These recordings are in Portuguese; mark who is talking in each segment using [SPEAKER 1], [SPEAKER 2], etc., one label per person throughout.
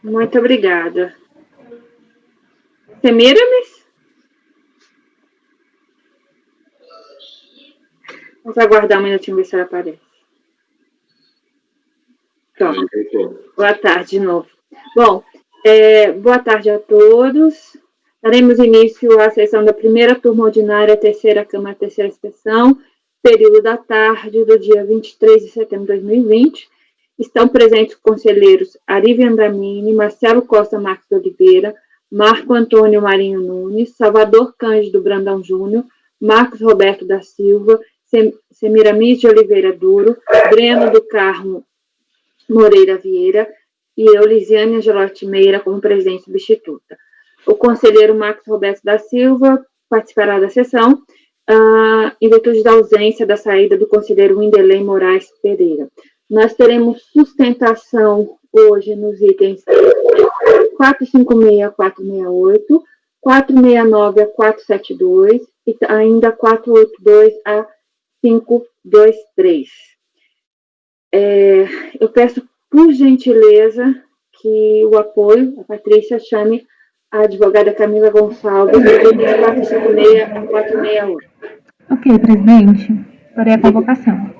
[SPEAKER 1] Muito obrigada. Semiramis? Vamos aguardar um minutinho, ver se ela aparece. Pronto. Boa tarde de novo. Bom, boa tarde a todos. Daremos início à sessão da primeira turma ordinária, terceira Câmara, terceira sessão, período da tarde do dia 23 de setembro de 2020. Estão presentes os conselheiros Ari Vendramini, Marcelo Costa Marques de Oliveira, Marco Antônio Marinho Nunes, Salvador Cândido Brandão Júnior, Marcos Roberto da Silva, Semiramis de Oliveira Duro, Breno do Carmo Moreira Vieira e eu, Lisiane Angelotti Meira, como presidente substituta. O conselheiro Marcos Roberto da Silva participará da sessão, em virtude da ausência da saída do conselheiro Winderley Moraes Pereira. Nós teremos sustentação hoje nos itens 456 a 468, 469 a 472 e ainda 482 a 523. Eu peço, por gentileza, que o apoio, a Patrícia, chame a advogada Camila Gonçalves, do itens 456 a 468.
[SPEAKER 2] Ok, presidente. Farei a convocação.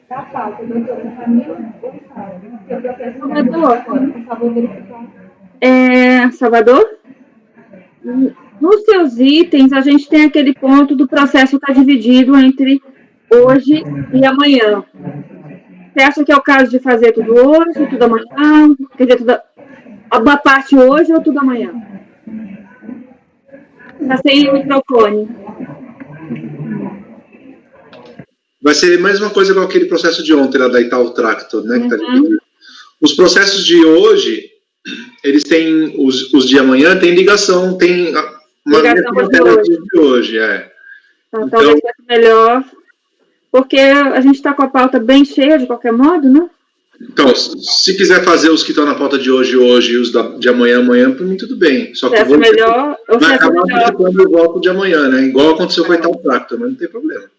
[SPEAKER 2] Da pauta, doutora Camila Gonçalves. Eu processo
[SPEAKER 1] Salvador.
[SPEAKER 2] Por favor, verificar.
[SPEAKER 1] Salvador? Nos seus itens, a gente tem aquele ponto do processo está dividido entre hoje e amanhã. Você acha que é o caso de fazer tudo hoje, tudo amanhã? Quer dizer, uma parte hoje ou tudo amanhã? Está sem o microfone.
[SPEAKER 3] Vai ser a mesma coisa com aquele processo de ontem, lá da Itaú Tractor, né? Que tá dividido. Os processos de hoje, eles têm, os de amanhã, tem ligação, tem uma
[SPEAKER 1] ligação de
[SPEAKER 3] hoje.
[SPEAKER 1] Então, talvez seja melhor, porque a gente está com a pauta bem cheia, de qualquer modo, né?
[SPEAKER 3] Então, se quiser fazer os que estão na pauta de hoje e os de amanhã, para mim tudo bem. Só que
[SPEAKER 1] melhor,
[SPEAKER 3] vai acabar participando do bloco de amanhã, né? Igual aconteceu com o Itaú Tractor, mas não tem problema.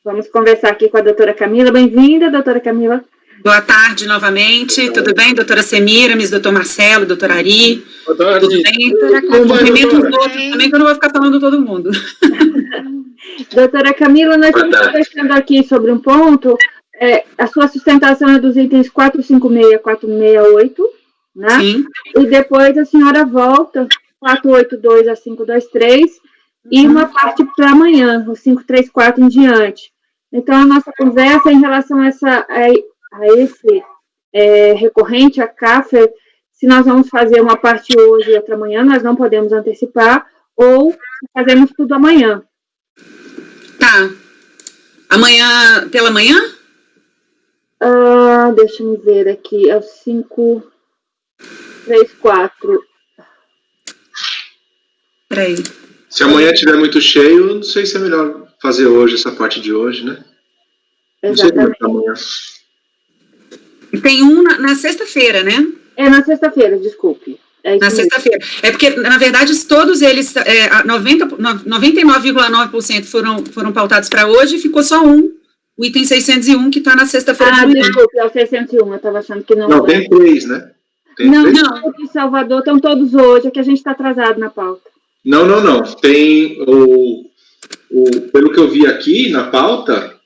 [SPEAKER 1] Vamos conversar aqui com a doutora Camila. Bem-vinda, doutora Camila.
[SPEAKER 4] Boa tarde novamente. Tudo bem, doutora Semiramis, doutor Marcelo, doutor Ari?
[SPEAKER 3] Boa tarde.
[SPEAKER 4] Tudo bem? Cumprimento os outros também, que eu não vou ficar falando todo mundo.
[SPEAKER 1] Doutora Camila, nós estamos conversando aqui sobre um ponto. A sua sustentação é dos itens 456 a 468, né?
[SPEAKER 4] Sim.
[SPEAKER 1] E depois a senhora volta 482 a 523 e uma parte para amanhã, o 534 em diante. Então, a nossa conversa em relação a esse recorrente, a CAFER, se nós vamos fazer uma parte hoje e outra amanhã, nós não podemos antecipar, ou fazemos tudo amanhã.
[SPEAKER 4] Tá. Amanhã, pela manhã?
[SPEAKER 1] Deixa eu ver aqui, é o 534.
[SPEAKER 4] Peraí.
[SPEAKER 3] Se amanhã estiver muito cheio, não sei se é melhor fazer hoje, essa parte de hoje, né?
[SPEAKER 1] Exatamente.
[SPEAKER 3] Não sei amanhã.
[SPEAKER 4] Tem um na sexta-feira, né?
[SPEAKER 1] Na sexta-feira, desculpe.
[SPEAKER 4] Na sexta-feira. É porque, na verdade, todos eles, 99,9% foram pautados para hoje, e ficou só um, o item 601, que está na sexta-feira de manhã.
[SPEAKER 1] Desculpe, é o 601, eu estava achando que não...
[SPEAKER 3] Não, tem 3, né?
[SPEAKER 1] Não, de Salvador estão todos hoje, é que a gente está atrasado na pauta.
[SPEAKER 3] Não. Tem pelo que eu vi aqui na pauta,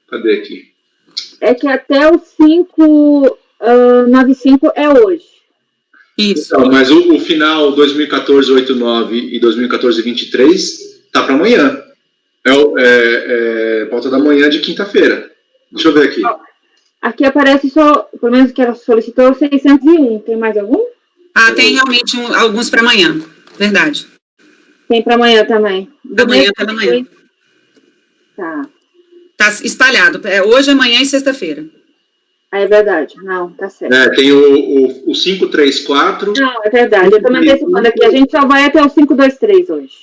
[SPEAKER 3] cadê aqui?
[SPEAKER 1] É que até o 595 é hoje.
[SPEAKER 4] Isso.
[SPEAKER 3] Então, mas o final 2014-89 e 2014-23 tá para amanhã. Pauta da manhã de quinta-feira. Deixa eu ver aqui.
[SPEAKER 1] Aqui aparece só, pelo menos que ela solicitou, 601. Tem mais algum?
[SPEAKER 4] Tem realmente alguns para amanhã. Verdade.
[SPEAKER 1] Tem para amanhã também.
[SPEAKER 4] Amanhã tá na manhã.
[SPEAKER 1] Tá.
[SPEAKER 4] Tá espalhado. Hoje, amanhã e sexta-feira.
[SPEAKER 1] É verdade. Não, tá certo.
[SPEAKER 3] Tem o 534.
[SPEAKER 1] Não, é verdade. Eu estou me antecipando aqui. A gente só vai até o 523 hoje.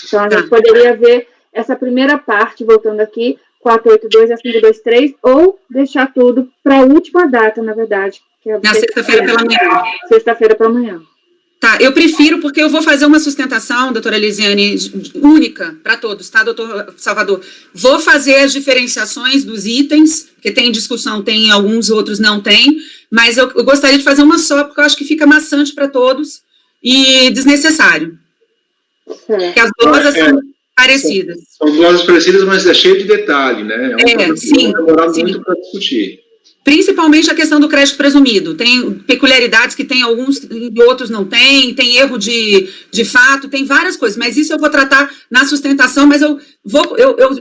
[SPEAKER 1] Então, a gente poderia ver essa primeira parte, voltando aqui, 482 a 523, ou deixar tudo para a última data, na verdade. Que é
[SPEAKER 4] na sexta-feira pela manhã.
[SPEAKER 1] Sexta-feira pela manhã.
[SPEAKER 4] Tá, eu prefiro, porque eu vou fazer uma sustentação, doutora Elisiane, única para todos, tá, doutor Salvador? Vou fazer as diferenciações dos itens, porque tem discussão, tem alguns, outros não tem, mas eu gostaria de fazer uma só, porque eu acho que fica maçante para todos e desnecessário. Porque as glosas são parecidas.
[SPEAKER 3] São glosas parecidas, mas é cheio de detalhe, né?
[SPEAKER 4] Sim.
[SPEAKER 3] Demorar muito para discutir.
[SPEAKER 4] Principalmente a questão do crédito presumido. Tem peculiaridades que tem alguns e outros não tem erro de fato, tem várias coisas, mas isso eu vou tratar na sustentação, mas eu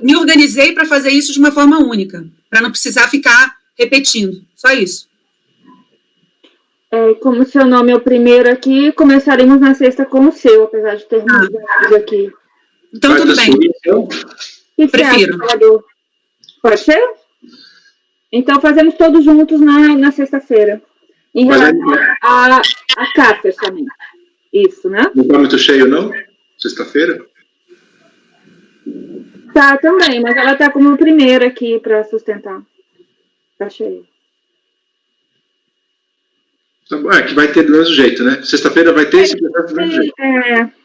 [SPEAKER 4] me organizei para fazer isso de uma forma única, para não precisar ficar repetindo, só isso.
[SPEAKER 1] Como o seu nome é o primeiro aqui, começaremos na sexta com o seu, apesar de termos vários aqui.
[SPEAKER 4] Então, tudo bem. Prefiro.
[SPEAKER 1] Pode ser? Então, fazemos todos juntos na sexta-feira. Em relação a CAFES também. Isso, né?
[SPEAKER 3] Não está muito cheio, não? Sexta-feira?
[SPEAKER 1] Tá, também, mas ela está como primeira aqui para sustentar. Tá cheio.
[SPEAKER 3] Tá bom, que vai ter do mesmo jeito, né? Sexta-feira vai ter esse processo do mesmo jeito.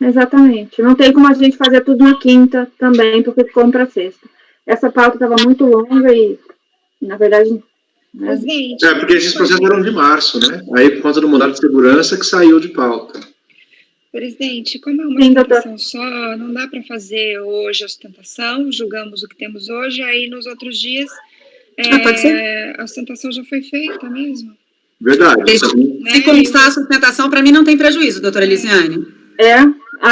[SPEAKER 1] Exatamente. Não tem como a gente fazer tudo na quinta também, porque ficou para sexta. Essa pauta estava muito longa e, na verdade... Né?
[SPEAKER 3] Porque esses processos eram de março, né? Aí, por conta do mandado de segurança, que saiu de pauta.
[SPEAKER 2] Presidente, como é uma sustentação só, não dá para fazer hoje a sustentação, julgamos o que temos hoje, aí nos outros dias
[SPEAKER 4] pode ser?
[SPEAKER 2] A sustentação já foi feita mesmo.
[SPEAKER 3] Verdade.
[SPEAKER 4] Se constar a sustentação, para mim não tem prejuízo, doutora Elisiane.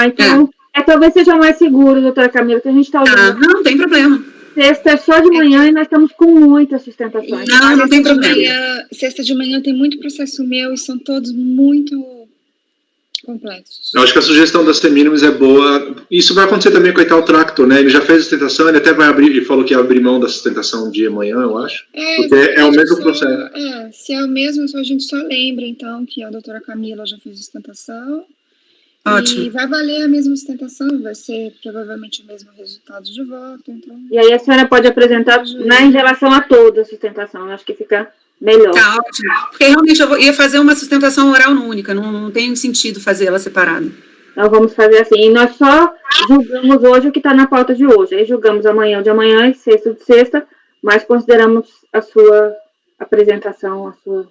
[SPEAKER 1] Então, talvez seja mais seguro, doutora Camila, que a gente está usando.
[SPEAKER 4] Não tem problema.
[SPEAKER 1] Sexta é só de manhã e nós estamos com muitas sustentações.
[SPEAKER 4] Não tem problema.
[SPEAKER 2] Sexta de manhã tem muito processo meu e são todos muito complexos.
[SPEAKER 3] Eu acho que a sugestão das semínimas é boa. Isso vai acontecer também com o Itaú Tractor, né? Ele já fez a sustentação, ele até vai abrir, ele falou que ia abrir mão da sustentação de amanhã, eu acho. Porque é o mesmo processo.
[SPEAKER 2] Se é o mesmo, a gente só lembra, então, que a doutora Camila já fez a sustentação.
[SPEAKER 4] Ótimo.
[SPEAKER 2] E vai valer a mesma sustentação, vai ser provavelmente o mesmo resultado de voto. Então...
[SPEAKER 1] E aí a senhora pode apresentar em relação a toda a sustentação, eu acho que fica melhor.
[SPEAKER 4] Tá ótimo. Porque realmente eu ia fazer uma sustentação oral única, não tem sentido fazer ela separada.
[SPEAKER 1] Então vamos fazer assim, e nós só julgamos hoje o que está na pauta de hoje, aí julgamos amanhã o de amanhã e sexta de sexta, mas consideramos a sua apresentação, a sua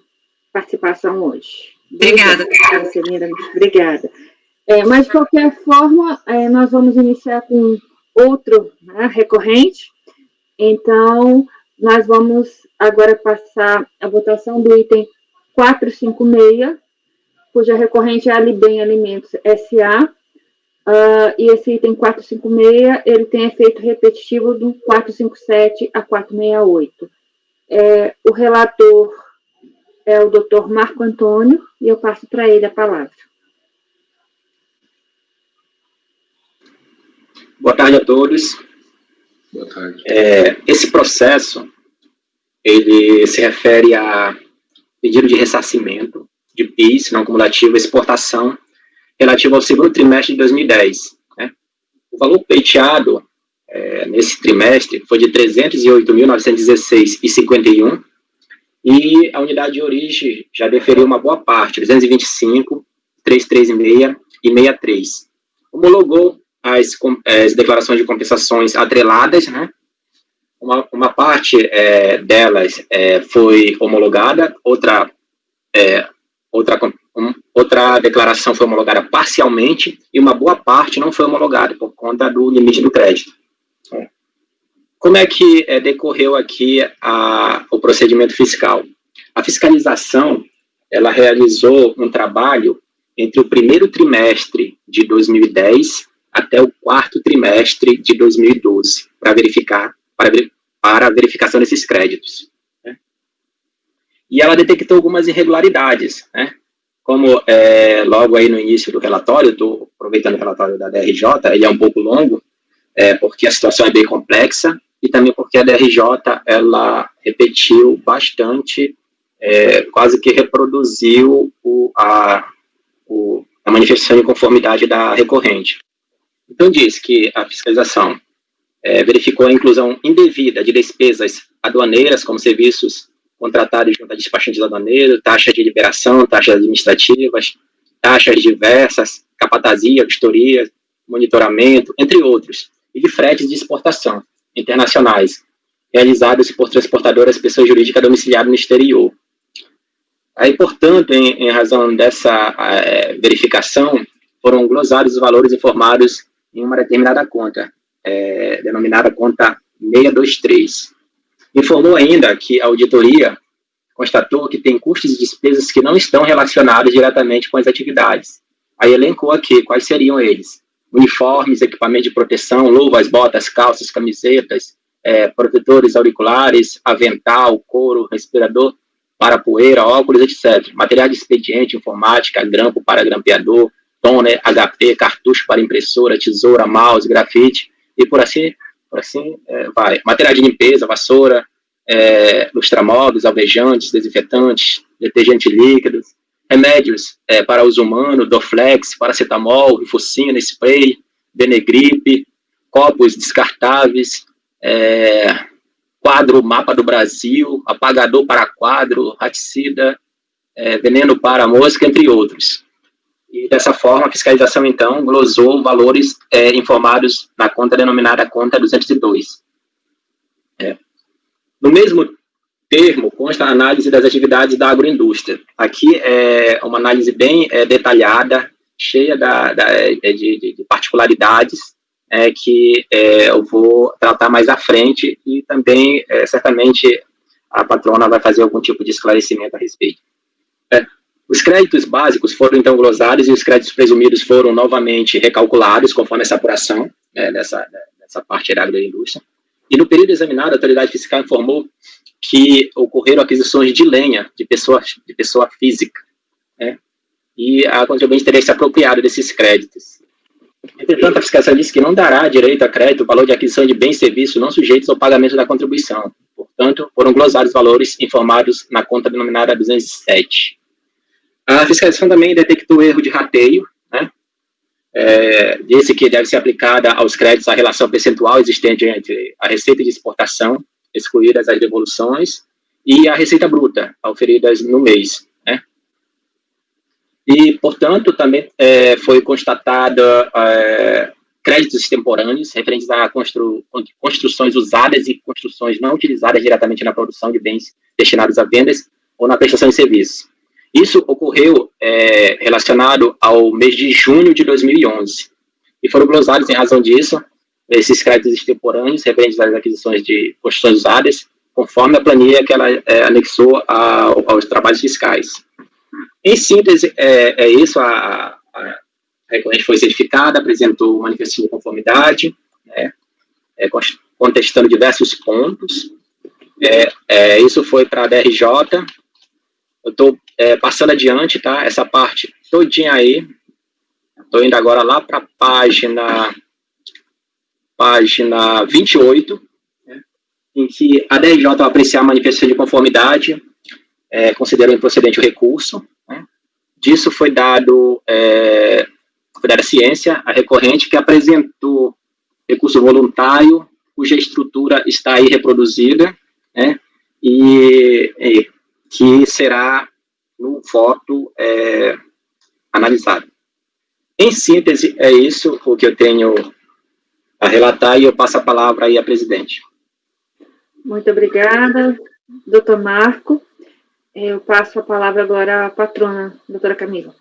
[SPEAKER 1] participação hoje.
[SPEAKER 4] Obrigada.
[SPEAKER 1] Obrigada. Mas, de qualquer forma, nós vamos iniciar com outro, né, recorrente. Então, nós vamos agora passar a votação do item 456, cuja recorrente é a Libem Alimentos S.A., e esse item 456, ele tem efeito repetitivo do 457 a 468. O relator é o doutor Marco Antônio, e eu passo para ele a palavra.
[SPEAKER 5] Boa tarde a todos.
[SPEAKER 3] Boa tarde.
[SPEAKER 5] Esse processo, ele se refere a pedido de ressarcimento de PIS, não cumulativo, exportação, relativo ao segundo trimestre de 2010. Né? O valor pleiteado nesse trimestre foi de R$ 308.916,51, e a unidade de origem já deferiu uma boa parte, 225, 336 e 63. Homologou as declarações de compensações atreladas, né? Uma parte delas foi homologada, outra declaração foi homologada parcialmente e uma boa parte não foi homologada por conta do limite do crédito. Como é que decorreu aqui o procedimento fiscal? A fiscalização, ela realizou um trabalho entre o primeiro trimestre de 2010 até o quarto trimestre de 2012, para a verificação desses créditos. Né? E ela detectou algumas irregularidades, né? Como logo aí no início do relatório, estou aproveitando o relatório da DRJ, ele é um pouco longo, porque a situação é bem complexa, e também porque a DRJ, ela repetiu bastante, quase que reproduziu a manifestação de conformidade da recorrente. Então, diz que a fiscalização verificou a inclusão indevida de despesas aduaneiras, como serviços contratados junto a despachantes aduaneiros, taxa de liberação, taxas administrativas, taxas diversas, capatazia, vistoria, monitoramento, entre outros, e de fretes de exportação internacionais, realizados por transportadoras pessoa jurídica domiciliada no exterior. Aí, portanto, em razão dessa verificação, foram glosados os valores informados em uma determinada conta, denominada conta 623. Informou ainda que a auditoria constatou que tem custos e despesas que não estão relacionados diretamente com as atividades. Aí elencou aqui quais seriam eles: uniformes, equipamento de proteção, luvas, botas, calças, camisetas, protetores auriculares, avental, couro, respirador para poeira, óculos, etc. Material de expediente, informática, grampo para grampeador, toner, HP, cartucho para impressora, tesoura, mouse, grafite, e por assim vai. Material de limpeza, vassoura, lustramóveis, alvejantes, desinfetantes, detergentes líquidos, remédios para uso humano, Dorflex, paracetamol, rifocina, spray, Benegripe, copos descartáveis, quadro mapa do Brasil, apagador para quadro, raticida, veneno para mosca, entre outros. E dessa forma, a fiscalização, então, glosou valores informados na conta denominada conta 202. No mesmo termo, consta a análise das atividades da agroindústria. Aqui é uma análise bem detalhada, cheia de particularidades, que eu vou tratar mais à frente, e também, certamente, a patrona vai fazer algum tipo de esclarecimento a respeito. Os créditos básicos foram, então, glosados, e os créditos presumidos foram novamente recalculados, conforme essa apuração dessa parte da agroindústria. E no período examinado, a autoridade fiscal informou que ocorreram aquisições de lenha de pessoa física, e a contribuinte teria se apropriado desses créditos. Entretanto, a fiscalização disse que não dará direito a crédito o valor de aquisição de bens e serviços não sujeitos ao pagamento da contribuição. Portanto, foram glosados os valores informados na conta denominada 207. A fiscalização também detectou erro de rateio, disse que deve ser aplicada aos créditos a relação percentual existente entre a receita de exportação, excluídas as devoluções, e a receita bruta, auferidas no mês. E, portanto, também foi constatado créditos extemporâneos referentes a construções usadas e construções não utilizadas diretamente na produção de bens destinados a vendas ou na prestação de serviços. Isso ocorreu relacionado ao mês de junho de 2011. E foram glosados, em razão disso, esses créditos extemporâneos referentes às aquisições de construções usadas, conforme a planilha que ela anexou aos trabalhos fiscais. Em síntese, isso, a recorrente foi certificada, apresentou manifestação de conformidade, contestando diversos pontos. Isso foi para a DRJ. Eu estou passando adiante, tá? Essa parte todinha aí. Estou indo agora lá para a página 28, em que a DRJ, ao apreciar a manifestação de conformidade, considerou improcedente o recurso. Disso foi dada ciência à recorrente, que apresentou recurso voluntário, cuja estrutura está aí reproduzida, e que será no voto analisado. Em síntese, é isso o que eu tenho a relatar, e eu passo a palavra aí à presidente.
[SPEAKER 1] Muito obrigada, doutor Marco. Eu passo a palavra agora à patrona, doutora Camila.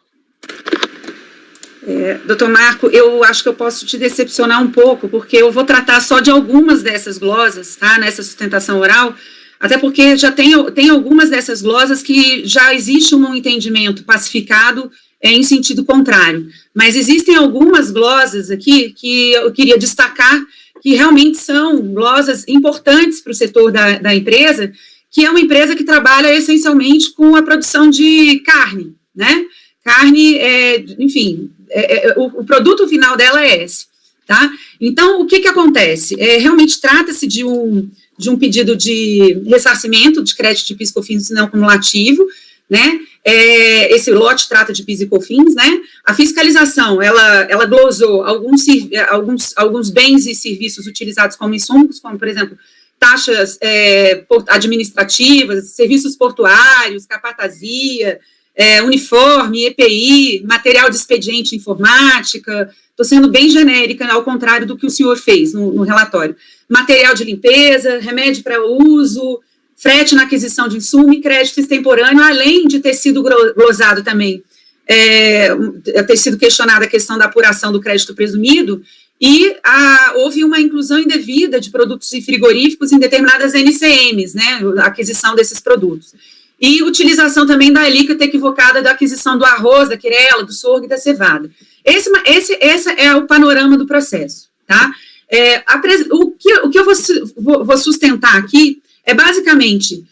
[SPEAKER 4] Doutor Marco, eu acho que eu posso te decepcionar um pouco, porque eu vou tratar só de algumas dessas glosas, tá, nessa sustentação oral, até porque já tem algumas dessas glosas que já existe um entendimento pacificado em sentido contrário, mas existem algumas glosas aqui que eu queria destacar, que realmente são glosas importantes para o setor da empresa, que é uma empresa que trabalha essencialmente com a produção de carne, né? Carne, enfim, o produto final dela é esse, tá? Então, o que acontece? Realmente trata-se de um pedido de ressarcimento de crédito de PIS e COFINS não cumulativo, né? Esse lote trata de PIS e COFINS, né? A fiscalização, ela glosou alguns bens e serviços utilizados como insumos, como, por exemplo, taxas administrativas, serviços portuários, capatazia, uniforme, EPI, material de expediente informática, estou sendo bem genérica, ao contrário do que o senhor fez no relatório. Material de limpeza, remédio para uso, frete na aquisição de insumo e crédito extemporâneo, além de ter sido glosado também, ter sido questionada a questão da apuração do crédito presumido, e houve uma inclusão indevida de produtos frigoríficos em determinadas NCMs, né, a aquisição desses produtos. E utilização também da alíquota equivocada da aquisição do arroz, da quirela, do sorgo e da cevada. Esse é o panorama do processo, tá? O que eu vou sustentar aqui é basicamente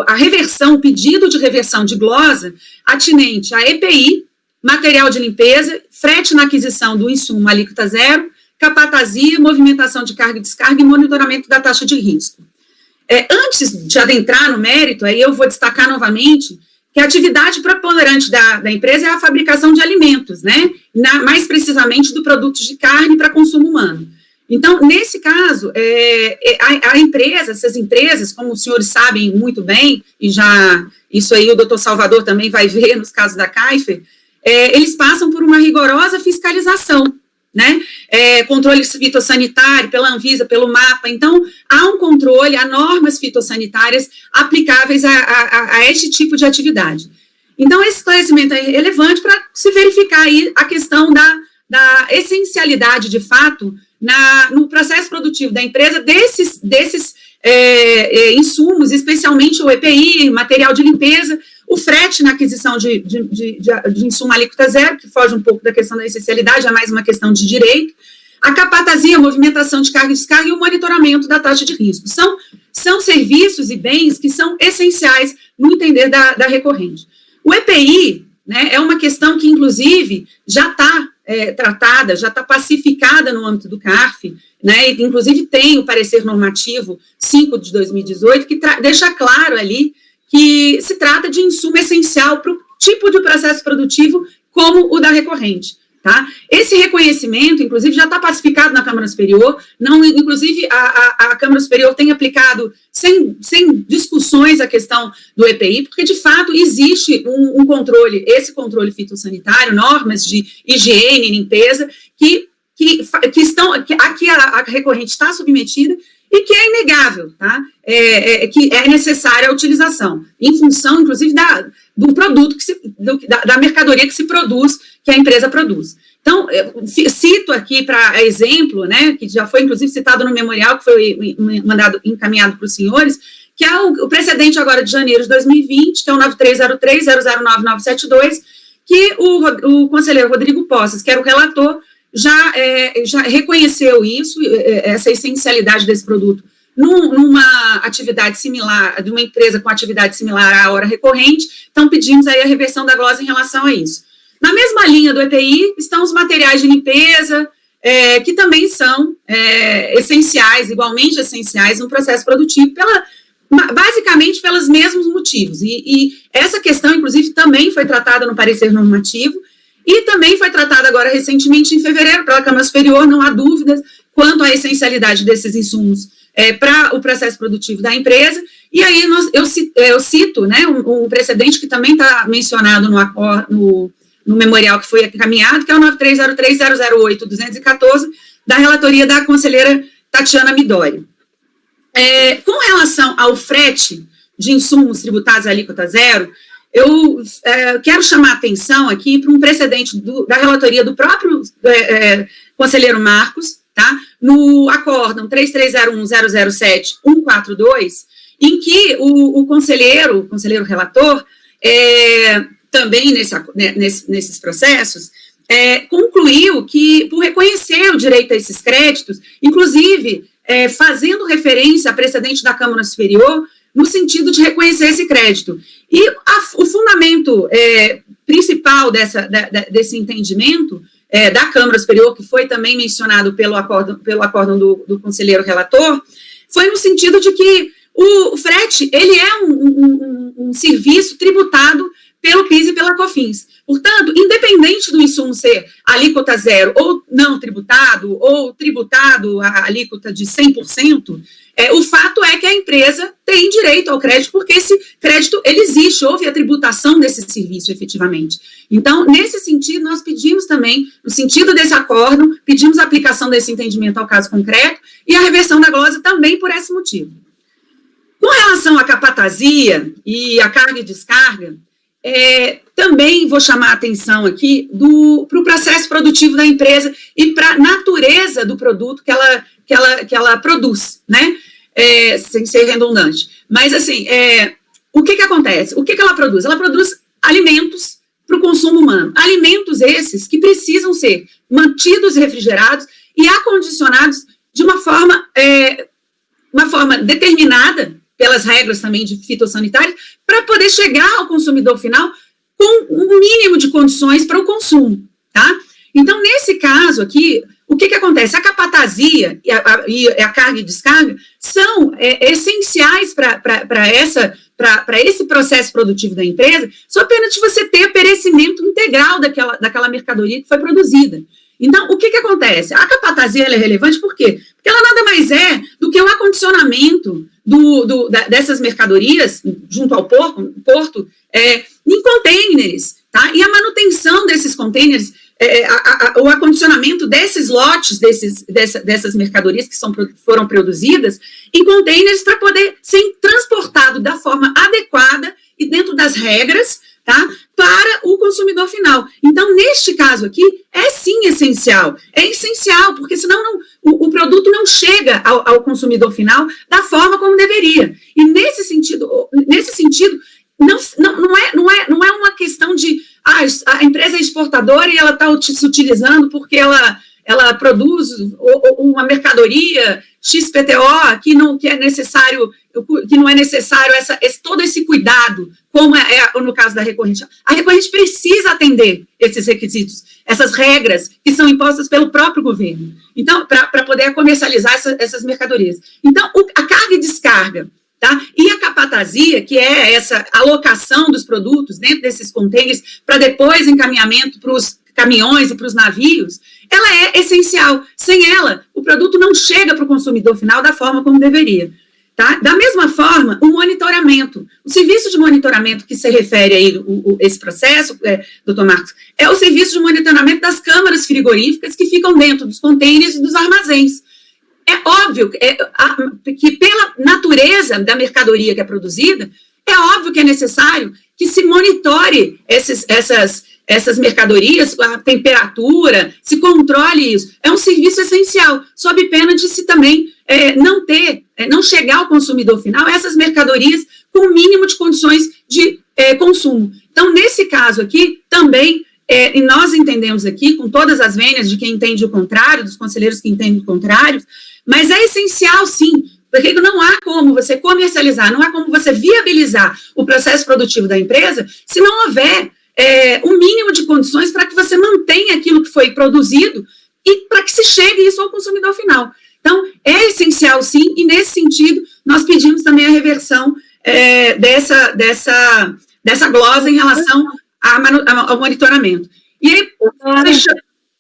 [SPEAKER 4] a reversão, o pedido de reversão de glosa atinente a EPI, material de limpeza, frete na aquisição do insumo alíquota zero, capatazia, movimentação de carga e descarga e monitoramento da taxa de risco. Antes de adentrar no mérito, aí eu vou destacar novamente que a atividade preponderante da empresa é a fabricação de alimentos, né? Mais precisamente do produto de carne para consumo humano. Então, nesse caso, essas empresas, como os senhores sabem muito bem, e já isso aí o doutor Salvador também vai ver nos casos da Kaifer, eles passam por uma rigorosa fiscalização, né? Controle fitossanitário pela Anvisa, pelo MAPA. Então, há um controle, há normas fitossanitárias aplicáveis a este tipo de atividade. Então, esse esclarecimento é relevante para se verificar aí a questão da essencialidade, de fato, no processo produtivo da empresa desses insumos, especialmente o EPI, material de limpeza, o frete na aquisição de insumo alíquota zero, que foge um pouco da questão da essencialidade, é mais uma questão de direito, a capatazia, a movimentação de carga e descarga e o monitoramento da taxa de risco. São serviços e bens que são essenciais no entender da recorrente. O EPI, né, é uma questão que, inclusive, já está tratada, já está pacificada no âmbito do CARF, né, e, inclusive, tem o parecer normativo 5 de 2018, que deixa claro ali que se trata de insumo essencial para o tipo de processo produtivo como o da recorrente, tá? Esse reconhecimento, inclusive, já está pacificado na Câmara Superior, inclusive, a Câmara Superior tem aplicado sem discussões a questão do EPI, porque, de fato, existe um controle, esse controle fitossanitário, normas de higiene e limpeza, que a recorrente está submetida, e que é inegável, tá? Que é necessária a utilização, em função, inclusive, do produto, da mercadoria que se produz, que a empresa produz. Então, cito aqui para exemplo, né, que já foi, inclusive, citado no memorial, que foi encaminhado para os senhores, que é o precedente agora de janeiro de 2020, que é o 9303-009-972, que o conselheiro Rodrigo Poças, que era o relator, já reconheceu isso, essa essencialidade desse produto, numa atividade similar, de uma empresa com atividade similar à hora recorrente. Então, pedimos aí a reversão da glosa em relação a isso. Na mesma linha do EPI, estão os materiais de limpeza, que também são essenciais, igualmente essenciais, no processo produtivo, basicamente pelos mesmos motivos. E essa questão, inclusive, também foi tratada no parecer normativo, e também foi tratada agora recentemente, em fevereiro, pela Câmara Superior. Não há dúvidas quanto à essencialidade desses insumos para o processo produtivo da empresa. E aí eu cito, né, um precedente que também está mencionado no memorial que foi encaminhado, que é o 9303-008-214, da relatoria da conselheira Tatiana Midori. Com relação ao frete de insumos tributados à alíquota zero, eu quero chamar a atenção aqui para um precedente da relatoria do próprio conselheiro Marcos, tá? No acórdão 3301-007-142, em que o conselheiro relator, também nesses processos, concluiu que, por reconhecer o direito a esses créditos, inclusive fazendo referência a precedente da Câmara Superior, no sentido de reconhecer esse crédito. E o fundamento principal desse entendimento da Câmara Superior, que foi também mencionado pelo acórdão do conselheiro relator, foi no sentido de que o frete, ele é um serviço tributado pelo PIS e pela COFINS. Portanto, independente do insumo ser alíquota zero ou não tributado, ou tributado a alíquota de 100%, o fato é que a empresa tem direito ao crédito, porque esse crédito, ele existe, houve a tributação desse serviço, efetivamente. Então, nesse sentido, nós pedimos também, no sentido desse acordo, pedimos a aplicação desse entendimento ao caso concreto e a reversão da glosa também por esse motivo. Com relação à capatazia e à carga e descarga, também vou chamar a atenção aqui para o processo produtivo da empresa e para a natureza do produto que ela produz, né? Sem ser redundante. Mas, assim, o que acontece? O que ela produz? Ela produz alimentos para o consumo humano. Alimentos esses que precisam ser mantidos refrigerados e acondicionados de uma forma determinada pelas regras também de fitossanitárias, para poder chegar ao consumidor final com um mínimo de condições para o consumo, tá? Então, nesse caso aqui, o que acontece? A capatazia e a carga e descarga são essenciais para esse processo produtivo da empresa, só apenas de você ter perecimento integral daquela mercadoria que foi produzida. Então, o que acontece? A capatazia ela é relevante por quê? Porque ela nada mais é do que o acondicionamento dessas mercadorias junto ao porto em containers, tá? E a manutenção desses containers, o acondicionamento desses lotes, dessas mercadorias que foram produzidas em containers para poder ser transportado da forma adequada e dentro das regras, tá? Para o consumidor final. Então, neste caso aqui, é sim essencial. É essencial, porque senão o produto não chega ao consumidor final da forma como deveria. E nesse sentido não é uma questão de a empresa é exportadora e ela está se utilizando porque ela produz uma mercadoria XPTO que não é necessário todo esse cuidado, como no caso da recorrente. A recorrente precisa atender esses requisitos, essas regras que são impostas pelo próprio governo, então, para poder comercializar essas mercadorias. Então, a carga e descarga, tá? E a capatazia, que é essa alocação dos produtos dentro desses contêineres para depois encaminhamento para os caminhões e para os navios, ela é essencial. Sem ela, o produto não chega para o consumidor final da forma como deveria. Tá? Da mesma forma, o monitoramento. O serviço de monitoramento que se refere aí, esse processo, doutor Marcos, é o serviço de monitoramento das câmaras frigoríficas que ficam dentro dos contêineres e dos armazéns. É óbvio que pela natureza da mercadoria que é produzida, é óbvio que é necessário que se monitore essas mercadorias, a temperatura, se controle isso. É um serviço essencial, sob pena de se também não chegar ao consumidor final essas mercadorias com o mínimo de condições de consumo. Então, nesse caso aqui, também, e nós entendemos aqui, com todas as vênias de quem entende o contrário, dos conselheiros que entendem o contrário, mas é essencial, sim, porque não há como você comercializar, não há como você viabilizar o processo produtivo da empresa se não houver um mínimo de condições para que você mantenha aquilo que foi produzido e para que se chegue isso ao consumidor final. Então, é essencial, sim, e nesse sentido, nós pedimos também a reversão dessa glosa em relação ao monitoramento. E aí,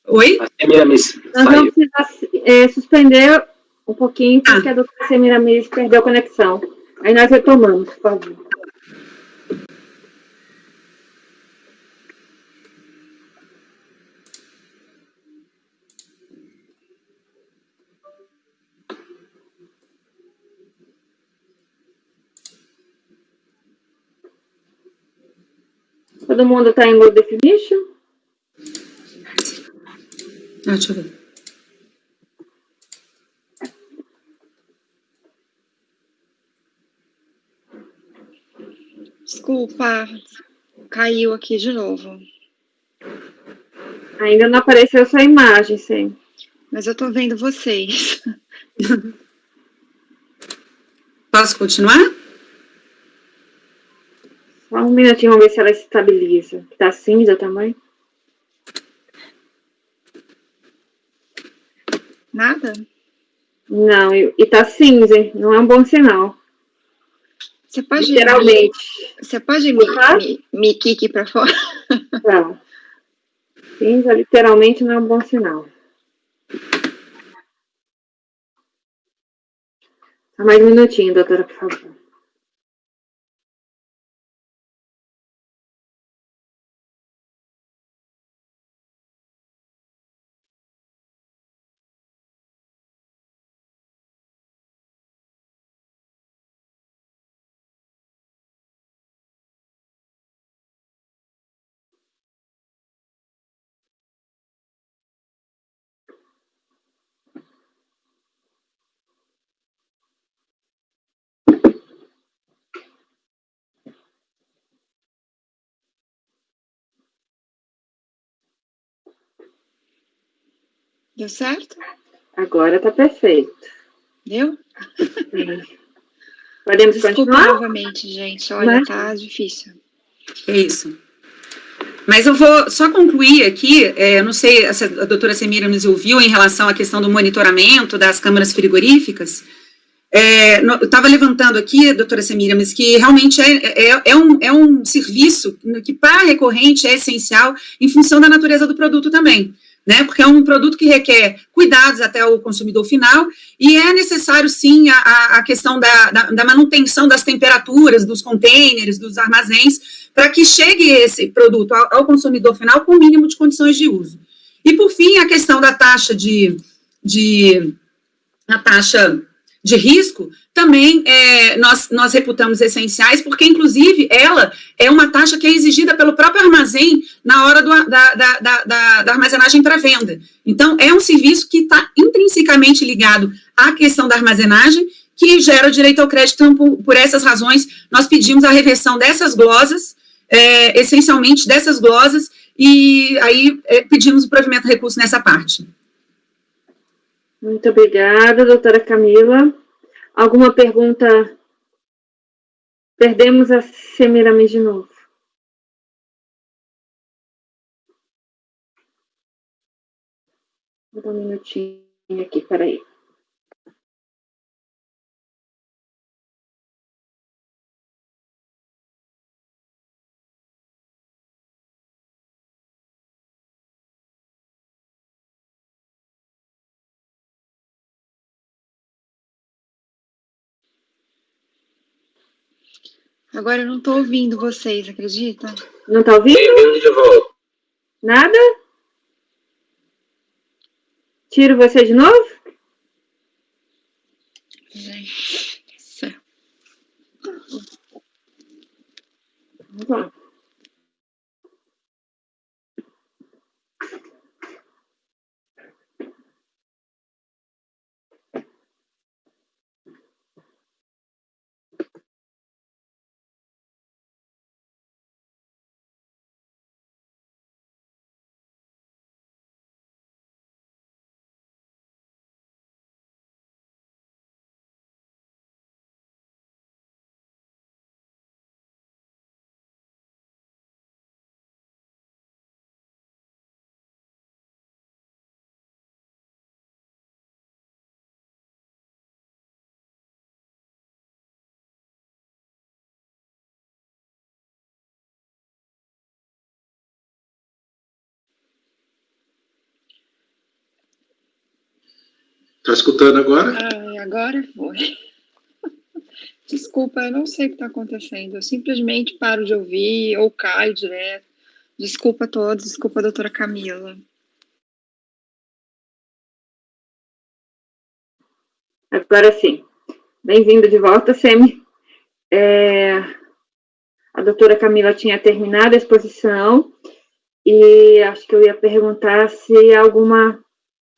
[SPEAKER 4] oi?
[SPEAKER 1] Nós vamos precisar suspender um pouquinho, porque a doutora Semiramis perdeu a conexão. Aí nós retomamos, por favor. Todo mundo está em low definition?
[SPEAKER 4] Deixa eu ver.
[SPEAKER 2] Desculpa, caiu aqui de novo.
[SPEAKER 1] Ainda não apareceu sua imagem, sim.
[SPEAKER 2] Mas eu estou vendo vocês.
[SPEAKER 4] Posso continuar?
[SPEAKER 1] Só um minutinho, vamos ver se ela se estabiliza. Está cinza também?
[SPEAKER 2] Nada?
[SPEAKER 1] Não, e está cinza, não é um bom sinal.
[SPEAKER 2] Você pode
[SPEAKER 1] literalmente.
[SPEAKER 2] Você pode me kick para fora?
[SPEAKER 1] Tá. Cinza, literalmente, não é um bom sinal. Só mais um minutinho, doutora, por favor.
[SPEAKER 2] Deu certo?
[SPEAKER 1] Agora tá perfeito.
[SPEAKER 2] Deu?
[SPEAKER 1] Sim. Podemos
[SPEAKER 2] Desculpa
[SPEAKER 1] continuar?
[SPEAKER 2] novamente, gente. Olha, tá difícil.
[SPEAKER 4] É isso. Mas eu vou só concluir aqui, eu não sei se a doutora Semira nos ouviu em relação à questão do monitoramento das câmaras frigoríficas. Eu estava levantando aqui, doutora Semira, mas que realmente é um serviço que para recorrente é essencial em função da natureza do produto também, né, porque é um produto que requer cuidados até o consumidor final e é necessário, sim, a questão da manutenção das temperaturas, dos containers, dos armazéns, para que chegue esse produto ao consumidor final com o mínimo de condições de uso. E, por fim, a questão da taxa de risco, também nós reputamos essenciais, porque, inclusive, ela é uma taxa que é exigida pelo próprio armazém na hora da armazenagem para venda. Então, é um serviço que está intrinsecamente ligado à questão da armazenagem, que gera direito ao crédito. Então, por essas razões, nós pedimos a reversão dessas glosas, essencialmente dessas glosas, e aí pedimos o provimento de recurso nessa parte.
[SPEAKER 1] Muito obrigada, doutora Camila. Alguma pergunta? Perdemos a Semiramis de novo. Vou dar um minutinho aqui, peraí.
[SPEAKER 2] Agora eu não estou ouvindo vocês, acredita?
[SPEAKER 1] Não está ouvindo?
[SPEAKER 5] Bem-vindo de volta.
[SPEAKER 1] Nada? Tiro você de novo?
[SPEAKER 2] Gente, céu.
[SPEAKER 1] Vamos lá.
[SPEAKER 3] Está escutando agora?
[SPEAKER 2] Agora foi. Desculpa, eu não sei o que está acontecendo. Eu simplesmente paro de ouvir ou caio direto. Desculpa a todos, desculpa a doutora Camila.
[SPEAKER 1] Agora sim. Bem-vinda de volta, Semi. A doutora Camila tinha terminado a exposição e acho que eu ia perguntar se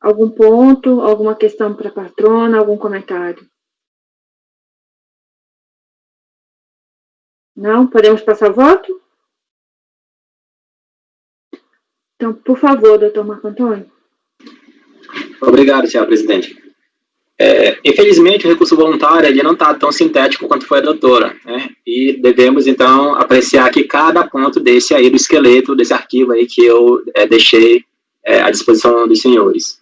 [SPEAKER 1] algum ponto, alguma questão para a patrona, algum comentário. Não? Podemos passar o voto? Então, por favor, doutor Marco Antônio.
[SPEAKER 5] Obrigado, senhora presidente. Infelizmente, o recurso voluntário ele não está tão sintético quanto foi a doutora, né? E devemos, então, apreciar aqui cada ponto desse aí, do esqueleto, desse arquivo aí que eu deixei à disposição dos senhores.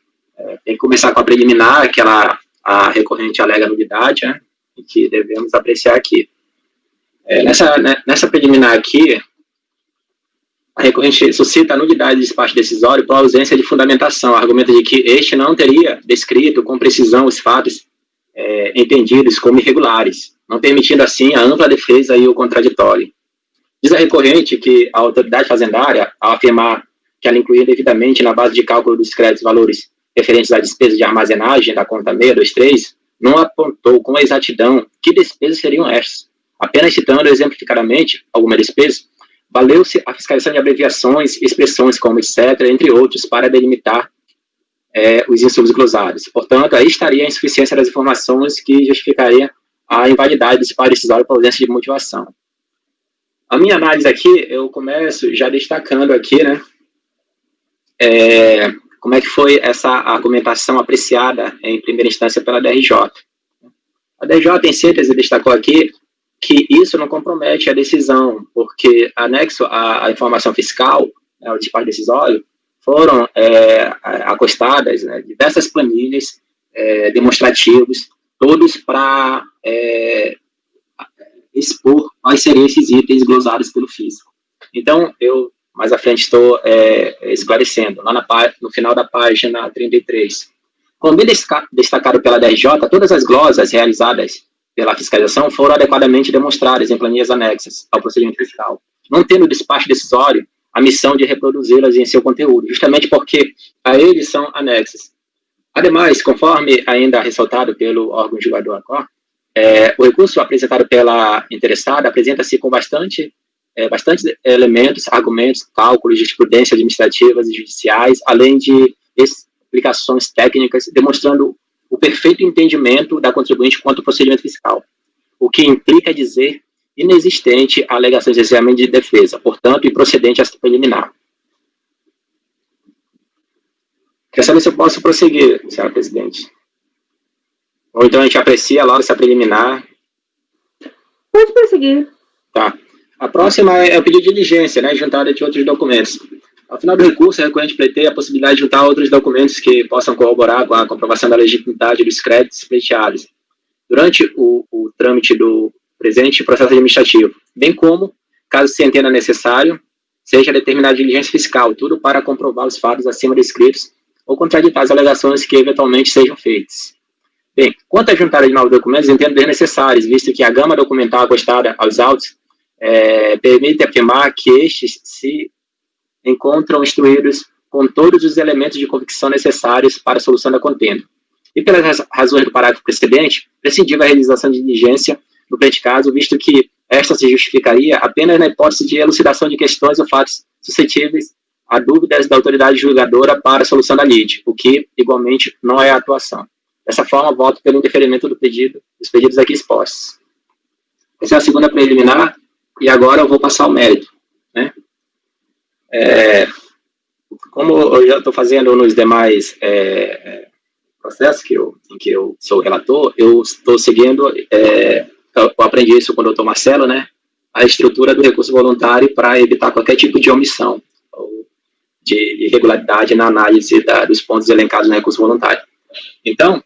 [SPEAKER 5] Tem que começar com a preliminar, a recorrente alega nulidade, né? Que devemos apreciar aqui. Nessa preliminar aqui, a recorrente suscita a nulidade do despacho decisório por ausência de fundamentação, argumento de que este não teria descrito com precisão os fatos entendidos como irregulares, não permitindo assim a ampla defesa e o contraditório. Diz a recorrente que a autoridade fazendária, ao afirmar que ela incluía devidamente na base de cálculo dos créditos valores referentes à despesa de armazenagem da conta 623, não apontou com exatidão que despesas seriam estas. Apenas citando exemplificadamente alguma despesa, valeu-se a fiscalização de abreviações, expressões como etc., entre outros, para delimitar os insumos glosados. Portanto, aí estaria a insuficiência das informações que justificaria a invalidade do despacho decisório por ausência de motivação. A minha análise aqui, eu começo já destacando aqui, né, como é que foi essa argumentação apreciada em primeira instância pela DRJ. A DRJ, em síntese, destacou aqui que isso não compromete a decisão, porque anexo à informação fiscal, ao despacho decisório, foram acostadas, né, diversas planilhas demonstrativos, todos para expor quais seriam esses itens glosados pelo fisco. Então, eu mais à frente estou esclarecendo, lá no final da página 33. Como bem destacado pela DRJ, todas as glosas realizadas pela fiscalização foram adequadamente demonstradas em planilhas anexas ao procedimento fiscal, não tendo o despacho decisório a missão de reproduzi-las em seu conteúdo, justamente porque a eles são anexas. Ademais, conforme ainda ressaltado pelo órgão julgador ACOR, o recurso apresentado pela interessada apresenta-se com bastantes elementos, argumentos, cálculos, jurisprudência administrativas e judiciais, além de explicações técnicas, demonstrando o perfeito entendimento da contribuinte quanto ao procedimento fiscal, o que implica dizer inexistente a alegação de exame de defesa, portanto, improcedente a preliminar. Quer saber se eu posso prosseguir, senhora presidente? Ou então a gente aprecia logo essa preliminar?
[SPEAKER 1] Pode prosseguir.
[SPEAKER 5] Tá. A próxima é o pedido de diligência, né, juntada de outros documentos. Ao final do recurso, a recorrente pleiteia a possibilidade de juntar outros documentos que possam corroborar com a comprovação da legitimidade dos créditos pleiteados durante o trâmite do presente processo administrativo, bem como, caso se entenda necessário, seja determinada diligência fiscal, tudo para comprovar os fatos acima descritos ou contraditar as alegações que eventualmente sejam feitas. Bem, quanto à juntada de novos documentos, entendo bem necessários, visto que a gama documental acostada aos autos permite afirmar que estes se encontram instruídos com todos os elementos de convicção necessários para a solução da contenda. E pelas razões do parágrafo precedente, prescindível a realização de diligência no presente caso, visto que esta se justificaria apenas na hipótese de elucidação de questões ou fatos suscetíveis a dúvidas da autoridade julgadora para a solução da lide, o que, igualmente, não é a atuação. Dessa forma, voto pelo indeferimento dos pedidos aqui expostos. Essa é a segunda preliminar, e agora eu vou passar ao mérito, né? Como eu já estou fazendo nos demais processos em que eu sou relator, eu estou seguindo, eu aprendi isso com o doutor Marcelo, né, a estrutura do recurso voluntário para evitar qualquer tipo de omissão ou de irregularidade na análise dos pontos elencados no recurso voluntário. Então,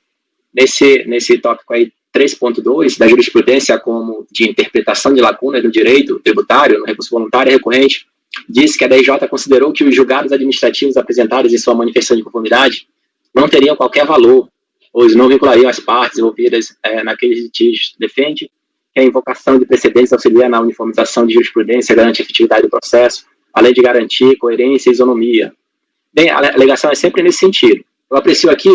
[SPEAKER 5] nesse tópico aí, 3.2, da jurisprudência como de interpretação de lacunas do direito tributário no recurso voluntário recorrente, diz que a DRJ considerou que os julgados administrativos apresentados em sua manifestação de conformidade não teriam qualquer valor, pois não vinculariam as partes envolvidas naqueles litígios. Defende que a invocação de precedentes auxilia na uniformização de jurisprudência, garante a efetividade do processo, além de garantir coerência e isonomia. Bem, a alegação é sempre nesse sentido. Eu aprecio aqui,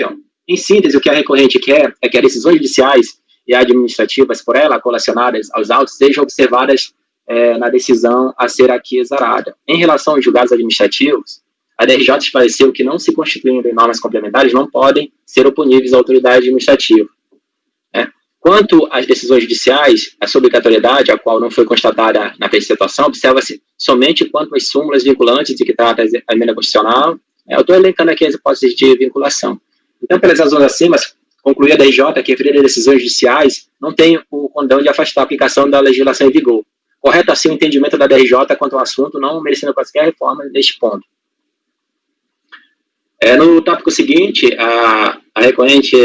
[SPEAKER 5] em síntese, o que a recorrente quer é que as decisões judiciais e administrativas por ela colacionadas aos autos sejam observadas na decisão a ser aqui exarada. Em relação aos julgados administrativos, a DRJ esclareceu que, não se constituindo em normas complementares, não podem ser oponíveis à autoridade administrativa. Quanto às decisões judiciais, a sua obrigatoriedade, a qual não foi constatada na presente situação, observa-se somente quanto às súmulas vinculantes de que trata a emenda constitucional. Eu estou elencando aqui as hipóteses de vinculação. Então, pelas razões acima, concluir a DRJ que referidas decisões judiciais não tem o condão de afastar a aplicação da legislação em vigor. Correto assim o entendimento da DRJ quanto ao assunto, não merecendo qualquer reforma neste ponto. No tópico seguinte, a recorrente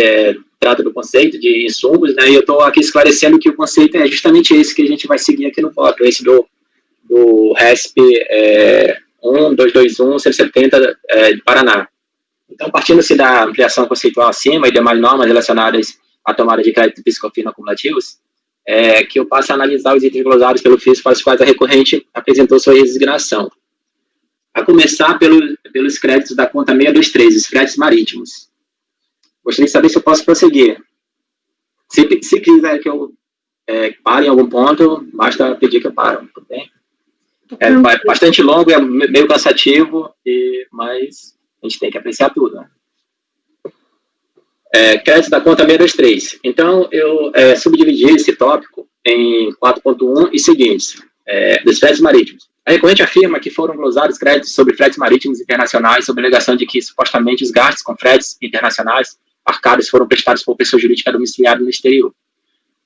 [SPEAKER 5] trata do conceito de insumos, né, e eu estou aqui esclarecendo que o conceito é justamente esse que a gente vai seguir aqui no voto, esse do RESP 1221 170 de Paraná. Então, partindo-se da ampliação conceitual acima e demais normas relacionadas à tomada de crédito PIS/COFINS acumulativos, que eu passo a analisar os itens glosados pelo FIS para os quais a recorrente apresentou sua resignação. A começar pelos créditos da conta 623, os créditos marítimos. Gostaria de saber se eu posso prosseguir. Se quiser que eu pare em algum ponto, basta pedir que eu pare, tudo bem? É bastante longo, é meio cansativo, mas a gente tem que apreciar tudo, né? Crédito da conta 623. Então, eu subdividi esse tópico em 4.1 e seguintes, dos fretes marítimos. A recorrente afirma que foram glosados créditos sobre fretes marítimos internacionais sob a alegação de que, supostamente, os gastos com fretes internacionais arcados foram prestados por pessoa jurídica domiciliada no exterior.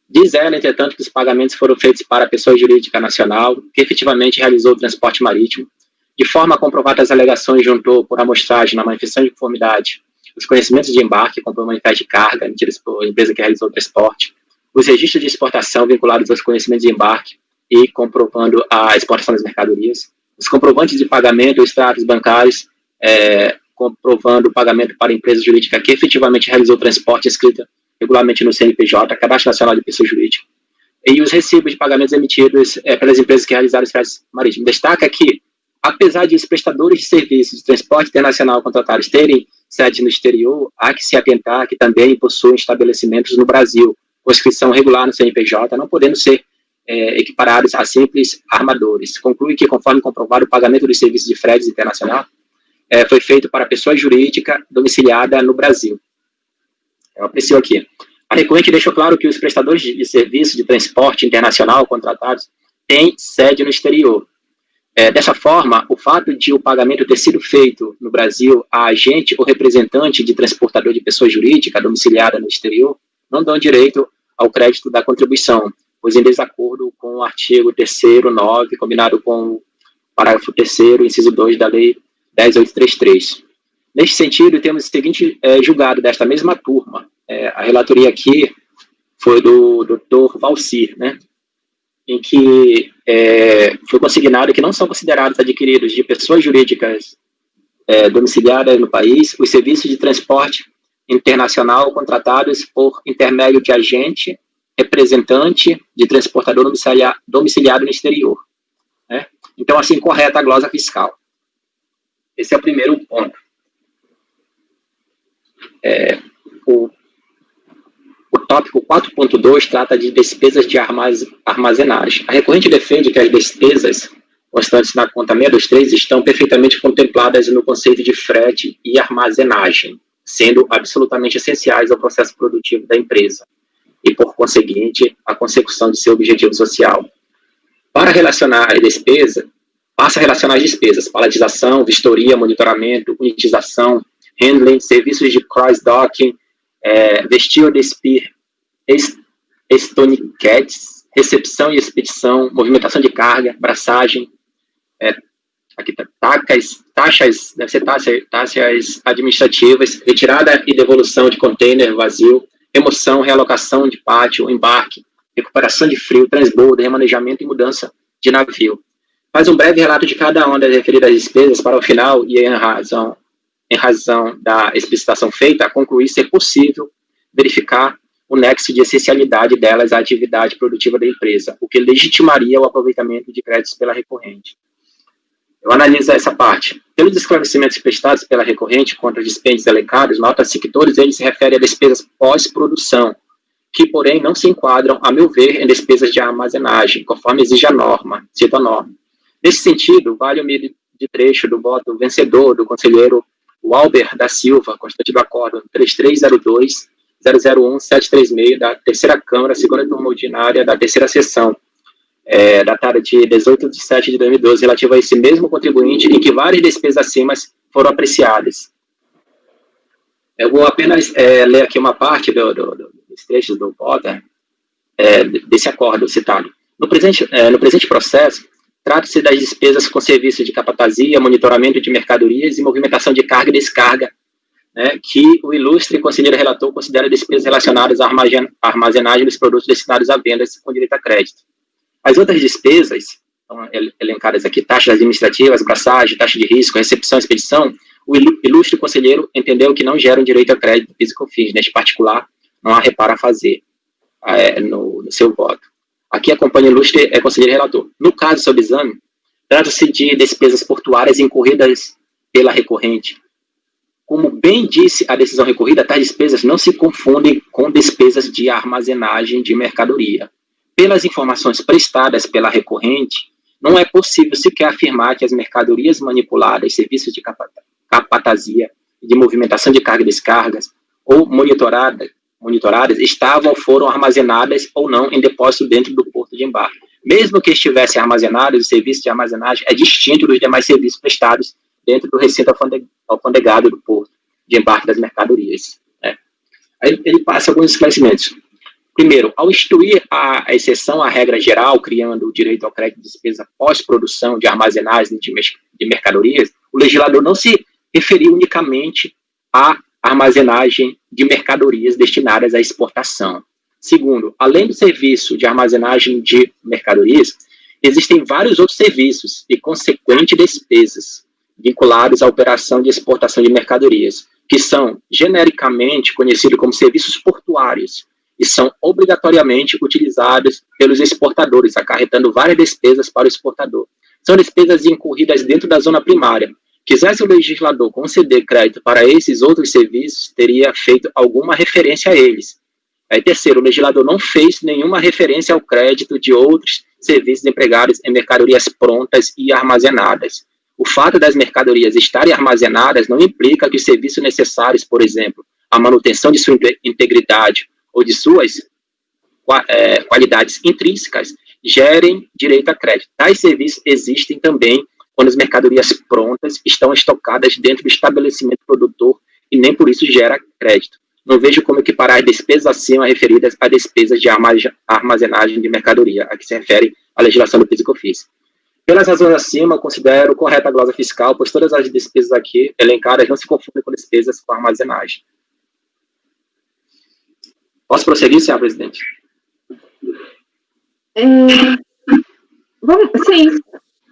[SPEAKER 5] Diz ela, entretanto, que os pagamentos foram feitos para a pessoa jurídica nacional, que efetivamente realizou o transporte marítimo, de forma a comprovar que as alegações juntou por amostragem na manifestação de conformidade os conhecimentos de embarque complementares de carga emitidos por empresa que realizou o transporte, os registros de exportação vinculados aos conhecimentos de embarque e comprovando a exportação das mercadorias, os comprovantes de pagamento, os extratos bancários, comprovando o pagamento para a empresa jurídica que efetivamente realizou o transporte escrita regularmente no CNPJ, Cadastro Nacional de Pessoa Jurídica, e os recibos de pagamentos emitidos pelas empresas que realizaram os fretes marítimos. Destaca que, apesar de os prestadores de serviços de transporte internacional contratados terem sede no exterior, há que se atentar que também possuem estabelecimentos no Brasil, com inscrição regular no CNPJ, não podendo ser equiparados a simples armadores. Conclui que, conforme comprovado, o pagamento dos serviços de fretes internacional foi feito para pessoa jurídica domiciliada no Brasil. Eu aprecio aqui. A recorrente deixou claro que os prestadores de serviço de transporte internacional contratados têm sede no exterior. Dessa forma, o fato de o pagamento ter sido feito no Brasil a agente ou representante de transportador de pessoa jurídica domiciliada no exterior não dão direito ao crédito da contribuição, pois em desacordo com o artigo 3º, 9, combinado com o parágrafo 3º, inciso 2 da Lei 10.833. Neste sentido, temos o seguinte julgado desta mesma turma. A relatoria aqui foi do Dr. Valcir, né? Em que foi consignado que não são considerados adquiridos de pessoas jurídicas domiciliadas no país os serviços de transporte internacional contratados por intermédio de agente, representante de transportador domiciliado no exterior. Né? Então, assim, correta a glosa fiscal. Esse é o primeiro ponto. O tópico 4.2 trata de despesas de armazenagem. A recorrente defende que as despesas constantes na conta 623 estão perfeitamente contempladas no conceito de frete e armazenagem, sendo absolutamente essenciais ao processo produtivo da empresa e, por conseguinte, à consecução de seu objetivo social. Para relacionar a despesa, passa a relacionar as despesas: paletização, vistoria, monitoramento, unitização, handling, serviços de cross-docking, vestir de expir, estoniquetes, recepção e expedição, movimentação de carga, braçagem, aqui tá, taxas, deve ser taxas administrativas, retirada e devolução de container vazio, remoção, realocação de pátio, embarque, recuperação de frio, transbordo, remanejamento e mudança de navio. Faz um breve relato de cada uma das referidas despesas para o final e em razão da explicitação feita, concluir ser possível verificar o nexo de essencialidade delas à atividade produtiva da empresa, o que legitimaria o aproveitamento de créditos pela recorrente. Eu analiso essa parte. Pelos esclarecimentos prestados pela recorrente contra os dispêndios elencados, nota-se que todos eles se referem a despesas pós-produção, que, porém, não se enquadram, a meu ver, em despesas de armazenagem, conforme exige a norma, cito a norma. Nesse sentido, vale-me de trecho do voto vencedor do conselheiro Walber da Silva, constante do acordo 3302-001-736 da terceira Câmara, segunda turma ordinária da terceira sessão, datada de 18 de 7 de 2012, relativa a esse mesmo contribuinte, em que várias despesas acima foram apreciadas. Eu vou apenas ler aqui uma parte dos trechos do voto, desse acordo citado. No presente processo, trata-se das despesas com serviços de capatazia, monitoramento de mercadorias e movimentação de carga e descarga né, que o ilustre conselheiro relator considera despesas relacionadas à armazenagem dos produtos destinados à vendas com direito a crédito. As outras despesas, então, elencadas aqui, taxas administrativas, braçagem, taxa de risco, recepção e expedição, o ilustre conselheiro entendeu que não geram direito a crédito PIS/COFINS. Neste particular, não há reparo a fazer no seu voto. Aqui acompanha o ilustre conselheiro relator. No caso sob exame, trata-se de despesas portuárias incorridas pela recorrente. Como bem disse a decisão recorrida, tais despesas não se confundem com despesas de armazenagem de mercadoria. Pelas informações prestadas pela recorrente, não é possível sequer afirmar que as mercadorias manipuladas, serviços de capatazia, de movimentação de carga e descargas, ou monitoradas, estavam ou foram armazenadas ou não em depósito dentro do porto de embarque. Mesmo que estivessem armazenados, o serviço de armazenagem é distinto dos demais serviços prestados dentro do recinto alfandegado do porto de embarque das mercadorias. Aí ele passa alguns esclarecimentos. Primeiro, ao instituir a exceção à regra geral, criando o direito ao crédito de despesa pós-produção de armazenagem de mercadorias, o legislador não se referiu unicamente à armazenagem de mercadorias destinadas à exportação. Segundo, além do serviço de armazenagem de mercadorias, existem vários outros serviços e consequentes despesas vinculados à operação de exportação de mercadorias, que são genericamente conhecidos como serviços portuários e são obrigatoriamente utilizados pelos exportadores, acarretando várias despesas para o exportador. São despesas incorridas dentro da zona primária. Quisesse o legislador conceder crédito para esses outros serviços, teria feito alguma referência a eles. Terceiro, o legislador não fez nenhuma referência ao crédito de outros serviços empregados em mercadorias prontas e armazenadas. O fato das mercadorias estarem armazenadas não implica que os serviços necessários, por exemplo, à manutenção de sua integridade ou de suas qualidades intrínsecas, gerem direito a crédito. Tais serviços existem também quando as mercadorias prontas estão estocadas dentro do estabelecimento produtor e nem por isso gera crédito. Não vejo como equiparar as despesas acima referidas a despesas de armazenagem de mercadoria, a que se refere a legislação do PIS/COFINS. Pelas razões acima, considero correta a glosa fiscal, pois todas as despesas aqui elencadas não se confundem com despesas com armazenagem. Posso prosseguir, senhor presidente?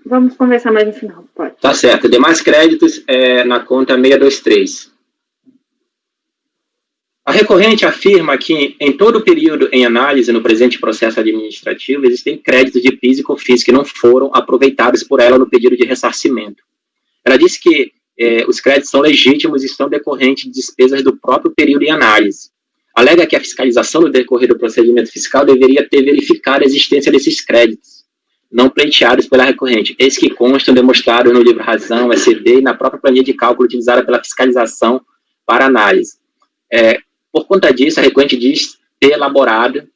[SPEAKER 1] Vamos conversar mais no final, pode.
[SPEAKER 5] Tá certo. Demais créditos na conta 623. A recorrente afirma que, em todo o período em análise no presente processo administrativo, existem créditos de PIS e COFINS que não foram aproveitados por ela no pedido de ressarcimento. Ela disse que os créditos são legítimos e estão decorrentes de despesas do próprio período em análise. Alega que a fiscalização no decorrer do procedimento fiscal deveria ter verificado a existência desses créditos, não pleiteados pela recorrente, eis que constam demonstrados no livro Razão, SCD e na própria planilha de cálculo utilizada pela fiscalização para análise. Por conta disso, a recorrente diz ter elaborado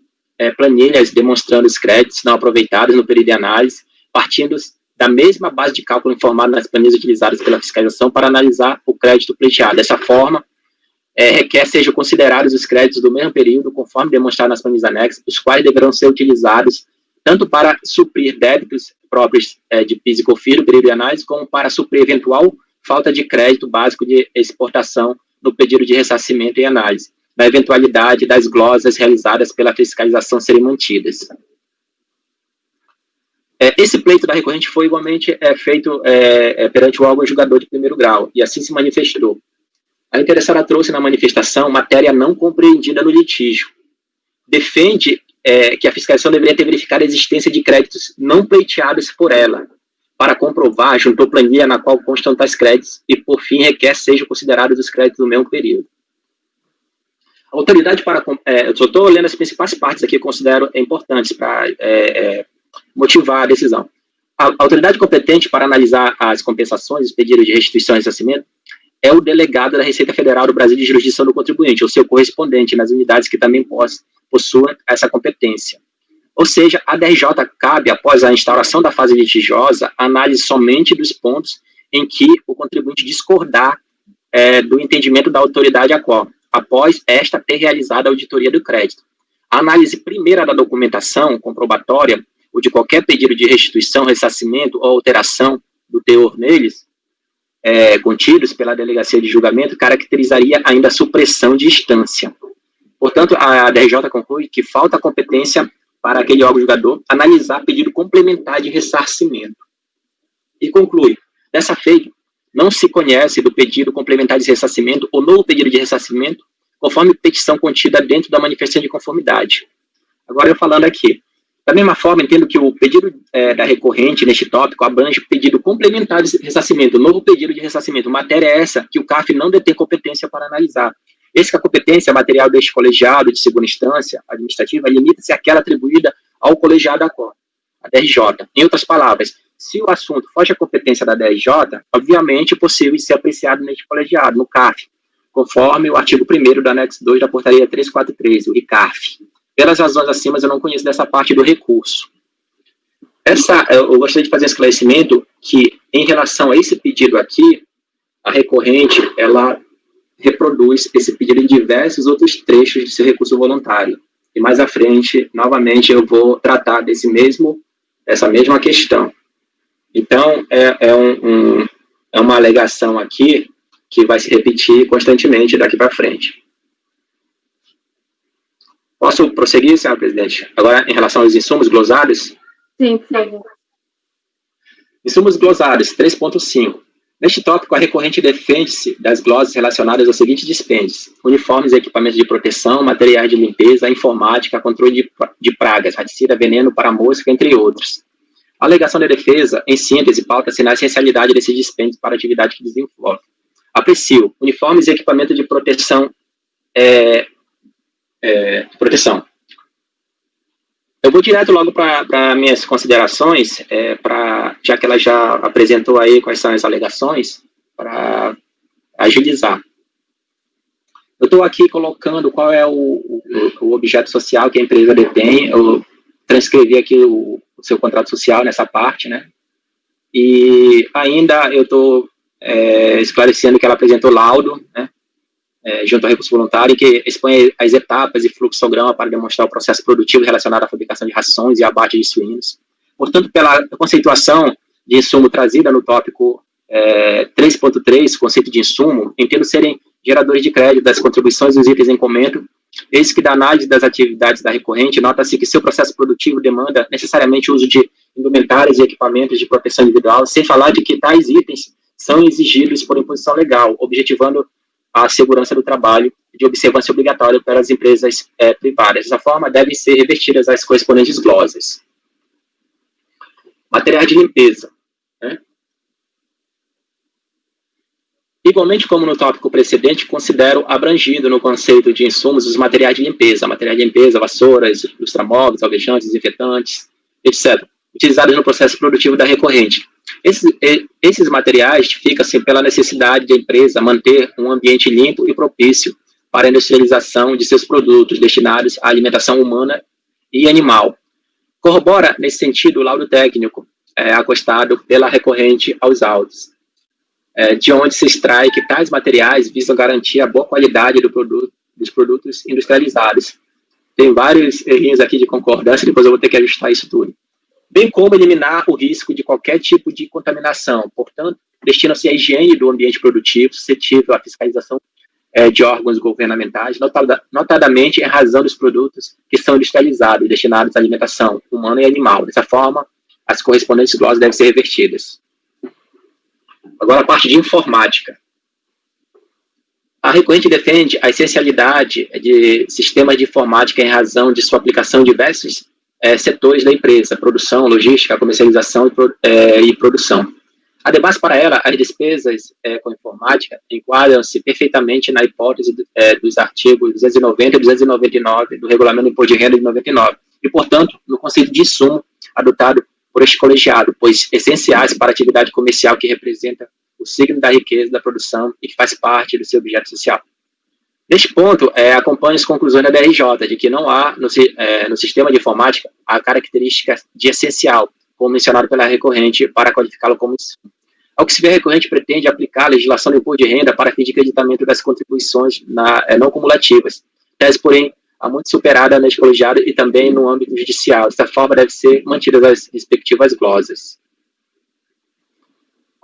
[SPEAKER 5] planilhas demonstrando os créditos não aproveitados no período de análise, partindo da mesma base de cálculo informada nas planilhas utilizadas pela fiscalização para analisar o crédito pleiteado. Dessa forma, requer sejam considerados os créditos do mesmo período, conforme demonstrado nas planilhas anexas, os quais deverão ser utilizados tanto para suprir débitos próprios de PIS e COFINS no período de análise, como para suprir eventual falta de crédito básico de exportação no pedido de ressarcimento e análise, na eventualidade das glosas realizadas pela fiscalização serem mantidas. Esse pleito da recorrente foi igualmente feito perante o órgão julgador de primeiro grau, e assim se manifestou. A interessada trouxe na manifestação matéria não compreendida no litígio. Defende que a fiscalização deveria ter verificado a existência de créditos não pleiteados por ela. Para comprovar, juntou planilha na qual constam tais créditos e, por fim, requer sejam considerados os créditos do mesmo período. A autoridade para... eu só estou lendo as principais partes aqui que eu considero importantes para motivar a decisão. A autoridade competente para analisar as compensações, os pedidos de restituição e ressarcimento, é o delegado da Receita Federal do Brasil de Jurisdição do Contribuinte, ou seu correspondente nas unidades que também possuam essa competência. Ou seja, a DRJ cabe, após a instauração da fase litigiosa, a análise somente dos pontos em que o contribuinte discordar do entendimento da autoridade a qual, após esta ter realizado a auditoria do crédito. A análise primeira da documentação comprobatória, ou de qualquer pedido de restituição, ressarcimento ou alteração do teor neles, contidos pela delegacia de julgamento caracterizaria ainda a supressão de instância. Portanto, a DRJ conclui que falta competência para aquele órgão julgador analisar pedido complementar de ressarcimento. E conclui, dessa feita, não se conhece do pedido complementar de ressarcimento ou novo pedido de ressarcimento, conforme petição contida dentro da manifestação de conformidade. Agora, eu falando aqui, da mesma forma, entendo que o pedido da recorrente neste tópico abrange o pedido complementar de ressarcimento, novo pedido de ressarcimento, matéria essa que o CARF não detém competência para analisar. Eis que a competência material deste colegiado de segunda instância administrativa limita-se àquela atribuída ao colegiado da Corte, a DRJ. Em outras palavras, se o assunto foge à competência da DRJ, obviamente é possível ser apreciado neste colegiado, no CARF, conforme o artigo 1º do anexo 2 da portaria 343, o ICARF. Pelas razões acima, eu não conheço dessa parte do recurso. Eu gostaria de fazer um esclarecimento que, em relação a esse pedido aqui, a recorrente, ela reproduz esse pedido em diversos outros trechos de seu recurso voluntário. E mais à frente, novamente, eu vou tratar dessa mesma questão. Então, é uma alegação aqui que vai se repetir constantemente daqui para frente. Posso prosseguir, senhora presidente? Agora, em relação aos insumos glosados?
[SPEAKER 1] Sim, por favor.
[SPEAKER 5] Insumos glosados, 3.5. Neste tópico, a recorrente defende-se das glosas relacionadas aos seguintes dispêndios: uniformes e equipamentos de proteção, materiais de limpeza, informática, controle de pragas, raticida, veneno para mosca, entre outros. A alegação da defesa, em síntese, pauta-se na essencialidade desses dispêndios para a atividade que desenvolve. Aprecio, uniformes e equipamentos de proteção. Eu vou direto logo para minhas considerações, já que ela já apresentou aí quais são as alegações, para agilizar. Eu estou aqui colocando qual é o objeto social que a empresa detém. Eu transcrevi aqui o seu contrato social nessa parte, né? E ainda eu estou esclarecendo que ela apresentou laudo, né? Junto ao recurso voluntário, que expõe as etapas e fluxograma para demonstrar o processo produtivo relacionado à fabricação de rações e abate de suínos. Portanto, pela conceituação de insumo trazida no tópico 3.3, conceito de insumo, entendo serem geradores de crédito das contribuições dos itens em comento, eis que da análise das atividades da recorrente, nota-se que seu processo produtivo demanda necessariamente o uso de indumentários e equipamentos de proteção individual, sem falar de que tais itens são exigidos por imposição legal, objetivando a segurança do trabalho de observância obrigatória para as empresas privadas. Dessa forma, devem ser revertidas as correspondentes glosas. Materiais de limpeza. Né? Igualmente como no tópico precedente, considero abrangido no conceito de insumos os materiais de limpeza, vassouras, lustramóveis, alvejantes, desinfetantes, etc., utilizados no processo produtivo da recorrente. Esses materiais justificam-se pela necessidade da empresa manter um ambiente limpo e propício para a industrialização de seus produtos destinados à alimentação humana e animal. Corrobora, nesse sentido, o laudo técnico acostado pela recorrente aos autos, de onde se extrai que tais materiais visam garantir a boa qualidade dos produtos industrializados. Tem vários errinhos aqui de concordância, depois eu vou ter que ajustar isso tudo. Bem como eliminar o risco de qualquer tipo de contaminação. Portanto, destina-se à higiene do ambiente produtivo, suscetível à fiscalização de órgãos governamentais, notadamente em razão dos produtos que são industrializados e destinados à alimentação humana e animal. Dessa forma, as correspondentes glosas devem ser revertidas. Agora, a parte de informática. A recorrente defende a essencialidade de sistemas de informática em razão de sua aplicação em diversos setores da empresa: produção, logística, comercialização e produção. Ademais, para ela, as despesas com informática enquadram-se perfeitamente na hipótese dos artigos 290 e 299 do Regulamento do Imposto de Renda de 99, e, portanto, no conceito de insumo adotado por este colegiado, pois essenciais para a atividade comercial que representa o signo da riqueza da produção e que faz parte do seu objeto social. Neste ponto, acompanho as conclusões da DRJ, de que não há no sistema de informática a característica de essencial, como mencionado pela recorrente, para qualificá-lo como insumo. Ao que se vê, a recorrente pretende aplicar a legislação do imposto de renda para fim de creditamento das contribuições não cumulativas, tese, porém, há muito superada neste colegiado e também no âmbito judicial. Dessa forma, devem ser mantidas as respectivas glosas.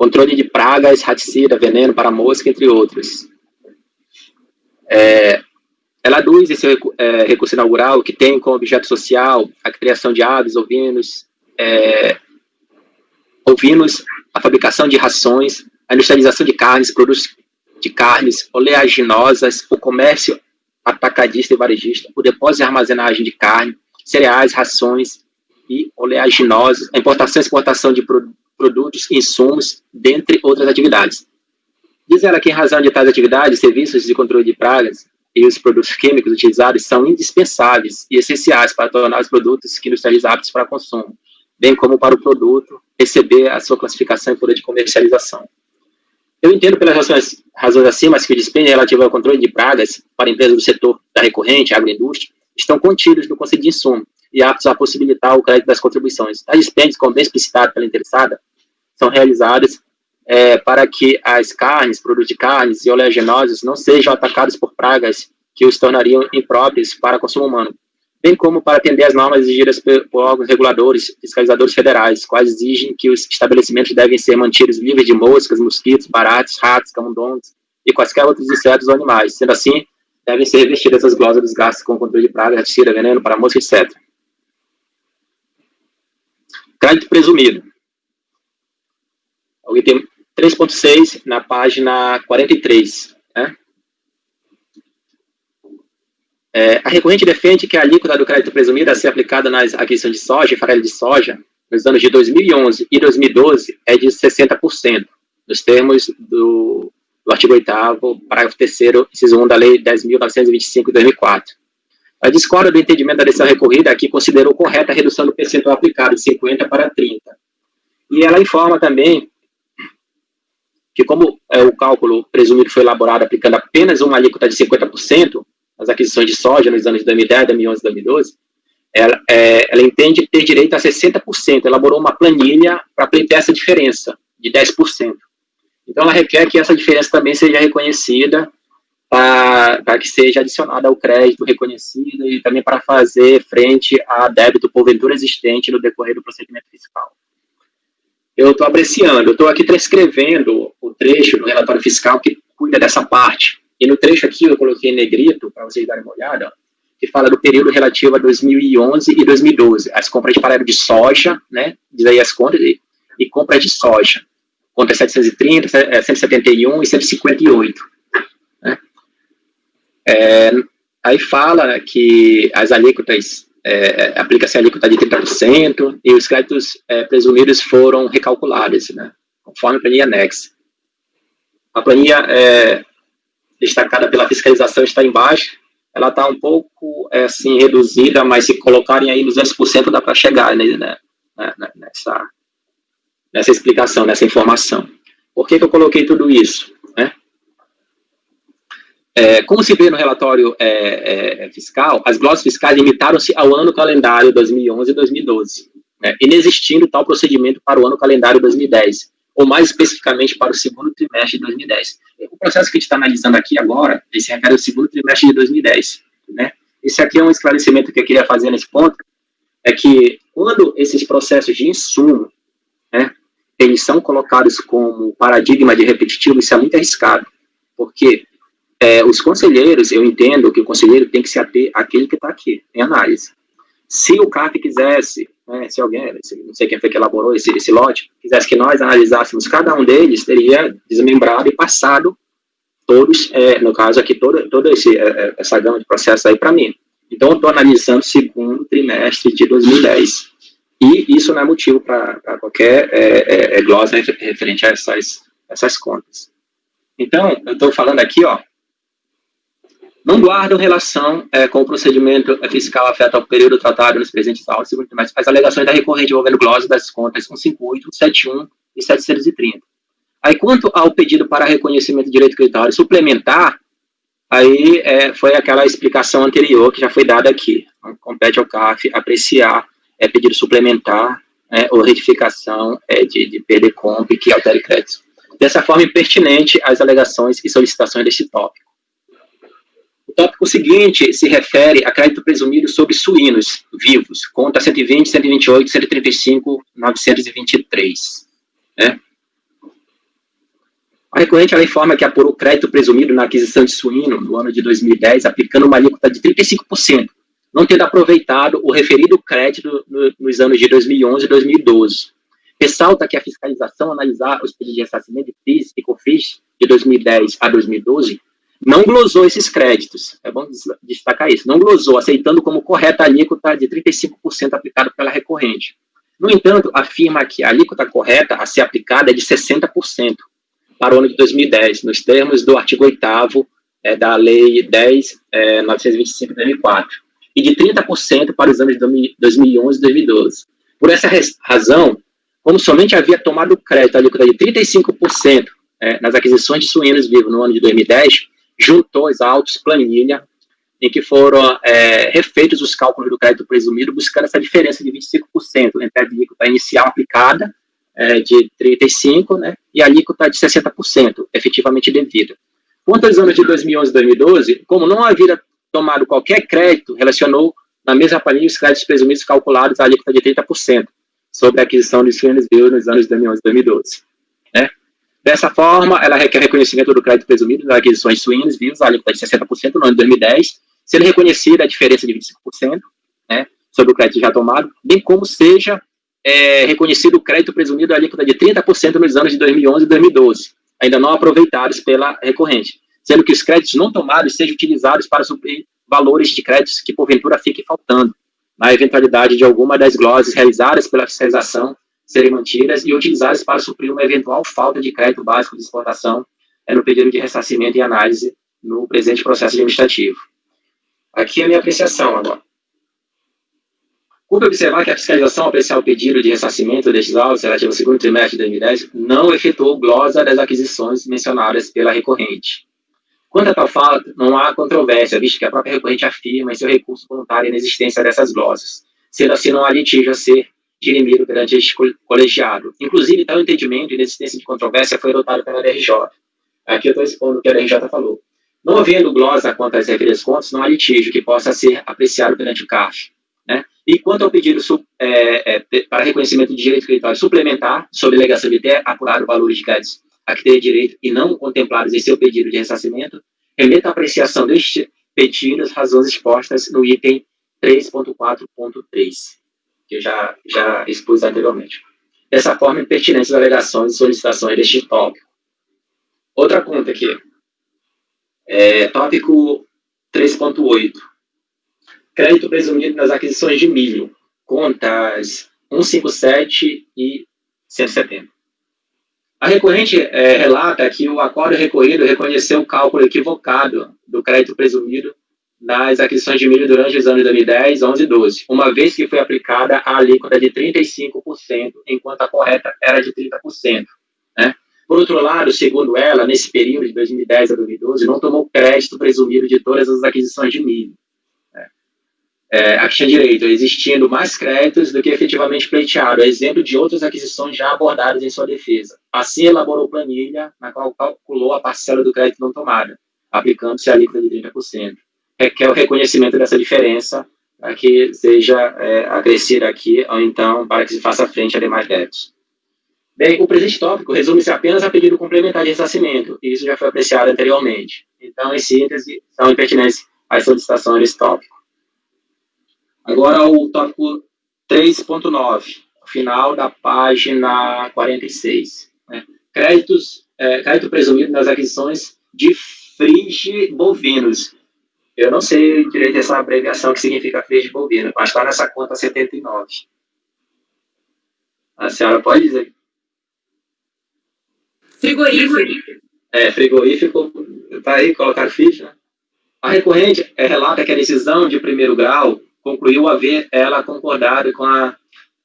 [SPEAKER 5] controle de pragas, raticida, veneno para mosca, entre outros. Ela aduz esse recurso inaugural, que tem como objeto social a criação de aves, ovinos, a fabricação de rações, a industrialização de carnes, produtos de carnes oleaginosas, o comércio atacadista e varejista, o depósito e armazenagem de carne, cereais, rações e oleaginosos, a importação e exportação de produtos e insumos, dentre outras atividades. Diz ela que, em razão de tais atividades, serviços de controle de pragas e os produtos químicos utilizados são indispensáveis e essenciais para tornar os produtos que industrializam aptos para consumo, bem como para o produto receber a sua classificação e poder de comercialização. Eu entendo pelas razões acima que o dispêndio relativo ao controle de pragas para empresas do setor da recorrente, agroindústria, estão contidos no conceito de insumo e aptos a possibilitar o crédito das contribuições. Tais dispêndios, como bem explicitado pela interessada, são realizadas para que as carnes, produtos de carnes e oleaginosos não sejam atacados por pragas que os tornariam impróprios para consumo humano, bem como para atender às normas exigidas por órgãos reguladores, fiscalizadores federais, quais exigem que os estabelecimentos devem ser mantidos livres de moscas, mosquitos, baratas, ratos, camundongos e quaisquer outros insetos ou animais. Sendo assim, devem ser revestidas as glosas dos gastos com controle de praga, raticida, veneno para mosca, etc. Crédito presumido. O item 3.6, na página 43. Né? A recorrente defende que a alíquota do crédito presumido a ser aplicada nas aquisições de soja e farelo de soja nos anos de 2011 e 2012 é de 60%, nos termos do artigo 8º, parágrafo 3º, inciso 1 da Lei 10.925 de 2004. A discorda do entendimento da decisão recorrida que considerou correta a redução do percentual aplicado de 50% para 30%. E ela informa também que, como o cálculo presumido foi elaborado aplicando apenas uma alíquota de 50%, as aquisições de soja nos anos de 2010, 2011 e 2012, ela entende ter direito a 60%, elaborou uma planilha para pleitear essa diferença de 10%. Então, ela requer que essa diferença também seja reconhecida para que seja adicionada ao crédito reconhecido e também para fazer frente a débito porventura existente no decorrer do procedimento fiscal. Eu estou apreciando, eu estou aqui transcrevendo o trecho do relatório fiscal que cuida dessa parte. E no trecho aqui eu coloquei em negrito, para vocês darem uma olhada, que fala do período relativo a 2011 e 2012. As compras de farelo de soja, né, diz aí as contas, e compras de soja. Contas 730, 171 e 158. Né? Aí fala que as alíquotas, aplica-se a alíquota de 30% e os créditos presumidos foram recalculados, né, conforme a planilha anexa. A planilha destacada pela fiscalização está embaixo, ela está um pouco assim, reduzida, mas se colocarem aí nos 10% dá para chegar, né, nessa explicação, nessa informação. Por que eu coloquei tudo isso? Né? Como se vê no relatório fiscal, as glosas fiscais limitaram-se ao ano calendário 2011 e 2012, né, inexistindo tal procedimento para o ano calendário 2010, ou mais especificamente para o segundo trimestre de 2010. O processo que a gente está analisando aqui agora, esse refere ao segundo trimestre de 2010. Né? Esse aqui é um esclarecimento que eu queria fazer nesse ponto, é que quando esses processos de insumo, né, eles são colocados como paradigma de repetitivo, isso é muito arriscado, porque os conselheiros, eu entendo que o conselheiro tem que se ater àquele que está aqui, em análise. Se o CARF quisesse, né, se alguém, não sei quem foi que elaborou esse lote, quisesse que nós analisássemos cada um deles, teria desmembrado e passado todos, no caso aqui, toda essa gama de processos aí para mim. Então, eu estou analisando o segundo trimestre de 2010. E isso não é motivo para qualquer glosa referente a essas contas. Então, eu estou falando aqui, ó, não guardam relação com o procedimento fiscal afeto ao período tratado nos presentes autos, segundo trimestre, as alegações da recorrente envolvendo glosas das contas 158, 171 e 730. Aí, quanto ao pedido para reconhecimento de direito creditário suplementar, aí foi aquela explicação anterior que já foi dada aqui. Então, compete ao CARF apreciar pedido suplementar ou retificação de PDComp que altere crédito. Dessa forma, impertinente às alegações e solicitações deste tópico. O tópico seguinte se refere a crédito presumido sobre suínos vivos, conta 120, 128, 135, 923. Né? A recorrente, ela informa que apurou crédito presumido na aquisição de suíno no ano de 2010, aplicando uma alíquota de 35%, não tendo aproveitado o referido crédito nos anos de 2011 e 2012. Ressalta que a fiscalização analisar os pedidos de ressarcimento de PIS e COFINS de 2010 a 2012 não glosou esses créditos, é bom destacar isso, não glosou, aceitando como correta a alíquota de 35% aplicada pela recorrente. No entanto, afirma que a alíquota correta a ser aplicada é de 60% para o ano de 2010, nos termos do artigo 8º da Lei 10.925 de 2004, e de 30% para os anos de 2011 e 2012. Por essa razão, como somente havia tomado crédito a alíquota de 35% nas aquisições de suínos vivos no ano de 2010, juntou os autos planilha em que foram refeitos os cálculos do crédito presumido, buscando essa diferença de 25% entre a alíquota inicial aplicada, de 35%, né, e a alíquota de 60%, efetivamente devida. Quanto aos anos de 2011 e 2012, como não havia tomado qualquer crédito, relacionou na mesma planilha os créditos presumidos calculados à alíquota de 30% sobre a aquisição de suínos vivos nos anos de 2011 e 2012. Né? Dessa forma, ela requer reconhecimento do crédito presumido das aquisições de suínos vivos à alíquota de 60% no ano de 2010, sendo reconhecida a diferença de 25%, né, sobre o crédito já tomado, bem como seja reconhecido o crédito presumido à alíquota de 30% nos anos de 2011 e 2012, ainda não aproveitados pela recorrente, sendo que os créditos não tomados sejam utilizados para suprir valores de créditos que porventura fiquem faltando, na eventualidade de alguma das gloses realizadas pela fiscalização serem mantidas e utilizadas para suprir uma eventual falta de crédito básico de exportação no pedido de ressarcimento e análise no presente processo administrativo. Aqui é a minha apreciação agora. Cumpre observar que a fiscalização, ao apreciar o pedido de ressarcimento destes autos relativo ao segundo trimestre de 2010, não efetuou glosa das aquisições mencionadas pela recorrente. Quanto a tal fato, não há controvérsia, visto que a própria recorrente afirma em seu recurso voluntário a inexistência dessas glosas. Sendo assim, não há litígio a ser dirimido perante este colegiado. Inclusive, tal entendimento e inexistência de controvérsia foi adotado pela DRJ. Aqui eu estou expondo o que a DRJ falou. Não havendo glosa quanto às referidas contas, não há litígio que possa ser apreciado perante o CARF. Né? E quanto ao pedido para reconhecimento de direito creditório suplementar, sob alegação de ter apurado valores de créditos a que ter direito e não contemplados em seu pedido de ressarcimento, remeta a apreciação deste pedido as razões expostas no item 3.4.3, que eu já expus anteriormente. Dessa forma, impertinentes as alegações e solicitações deste tópico. Outra conta aqui. Tópico 3.8. Crédito presumido nas aquisições de milho. Contas 157 e 170. A recorrente relata que o acordo recorrido reconheceu o cálculo equivocado do crédito presumido nas aquisições de milho durante os anos 2010, 11 e 12, uma vez que foi aplicada a alíquota de 35%, enquanto a correta era de 30%. Né? Por outro lado, segundo ela, nesse período de 2010 a 2012, não tomou crédito presumido de todas as aquisições de milho. Aqui tinha direito, existindo mais créditos do que efetivamente pleiteado, exemplo de outras aquisições já abordadas em sua defesa. Assim, elaborou planilha na qual calculou a parcela do crédito não tomada, aplicando-se a alíquota de 30%. Requer o reconhecimento dessa diferença para que seja acrescida aqui, ou então para que se faça frente a demais débitos. Bem, o presente tópico resume-se apenas a pedido complementar de ressarcimento, e isso já foi apreciado anteriormente. Então, em síntese, são impertinentes as solicitações desse tópico. Agora, o tópico 3.9, final da página 46. Né? Crédito presumido nas aquisições de frigibovinos. Eu não sei direito essa abreviação que significa frigibovino, mas está nessa conta 79. A senhora pode dizer?
[SPEAKER 4] Frigorífico.
[SPEAKER 5] Frigorífico, está aí, colocar ficha. Né? A recorrente relata que a decisão de primeiro grau concluiu haver ela concordado com a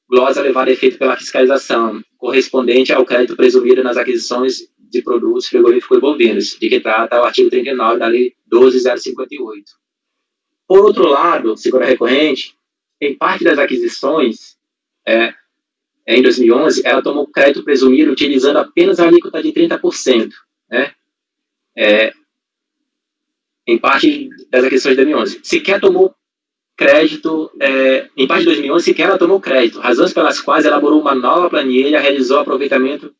[SPEAKER 5] glosa levada a efeito pela fiscalização, correspondente ao crédito presumido nas aquisições de produtos frigoríficos e bovinos, de que trata o artigo 39 da Lei 12.058. Por outro lado, segundo a recorrente, em parte das aquisições, em 2011, ela tomou crédito presumido utilizando apenas a alíquota de 30%, né? Em parte das aquisições de 2011. Sequer tomou crédito, em parte de 2011, sequer ela tomou crédito, razões pelas quais elaborou uma nova planilha, realizou aproveitamento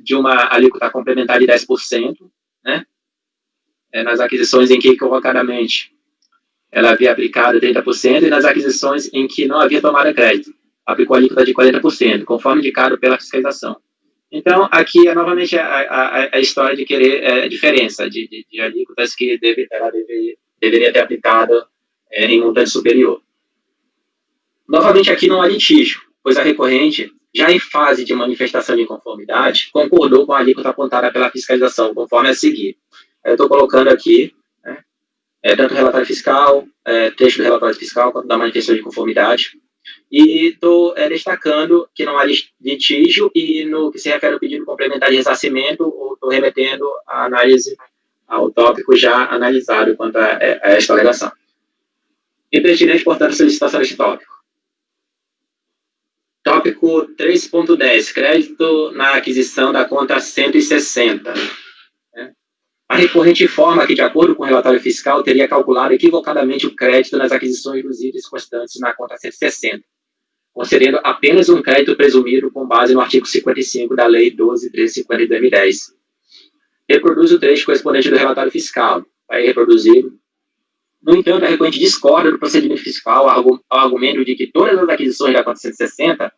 [SPEAKER 5] de uma alíquota complementar de 10%, né? Nas aquisições em que equivocadamente ela havia aplicado 30%, e nas aquisições em que não havia tomado crédito, aplicou a alíquota de 40%, conforme indicado pela fiscalização. Então, aqui é novamente a história de querer diferença de alíquotas que ela deveria ter aplicado em montante superior. Novamente, aqui não há litígio, pois a recorrente, já em fase de manifestação de inconformidade, concordou com a alíquota apontada pela fiscalização, conforme a seguir. Eu estou colocando aqui, né, tanto o relatório fiscal, trecho do relatório fiscal, quanto da manifestação de conformidade, e estou destacando que não há litígio, e no que se refere ao pedido complementar de ressarcimento, estou remetendo a análise ao tópico já analisado quanto a esta alegação. Impertinente, portanto, solicitação deste tópico. Tópico 3.10, crédito na aquisição da conta 160. A recorrente informa que, de acordo com o relatório fiscal, teria calculado equivocadamente o crédito nas aquisições dos itens constantes na conta 160, concedendo apenas um crédito presumido com base no artigo 55 da Lei 12.350 de 2010. Reproduz o trecho correspondente do relatório fiscal. Vai reproduzir. No entanto, a recorrente discorda do procedimento fiscal ao argumento de que todas as aquisições da conta 160,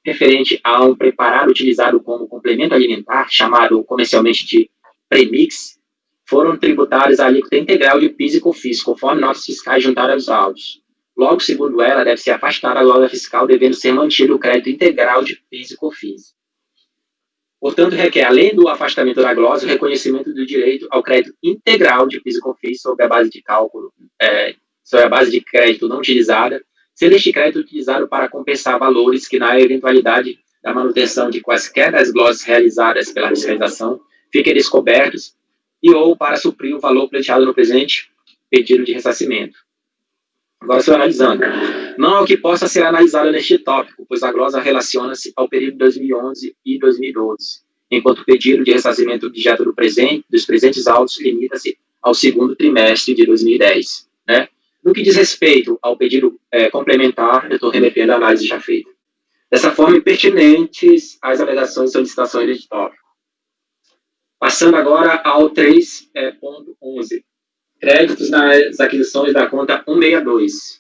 [SPEAKER 5] referente a um preparado utilizado como complemento alimentar, chamado comercialmente de premix, foram tributadas à alíquota integral de PIS e COFINS, conforme notas fiscais juntadas aos autos. Logo, segundo ela, deve ser afastada a glosa fiscal, devendo ser mantido o crédito integral de PIS e COFINS. Portanto, requer, além do afastamento da glosa, o reconhecimento do direito ao crédito integral de PIS e COFINS sobre a base de cálculo, sobre a base de crédito não utilizada, sendo este crédito utilizado para compensar valores que, na eventualidade da manutenção de quaisquer das glosas realizadas pela fiscalização, fiquem descobertos, e ou para suprir o valor pleiteado no presente pedido de ressarcimento. Agora, estou analisando. Não é o que possa ser analisado neste tópico, pois a glosa relaciona-se ao período de 2011 e 2012, enquanto o pedido de ressarcimento objeto dos presentes autos limita-se ao segundo trimestre de 2010. Né? No que diz respeito ao pedido complementar, eu estou remetendo a análise já feita. Dessa forma, pertinentes às alegações e solicitações deste tópico. Passando agora ao 3.11. Créditos nas aquisições da conta 162.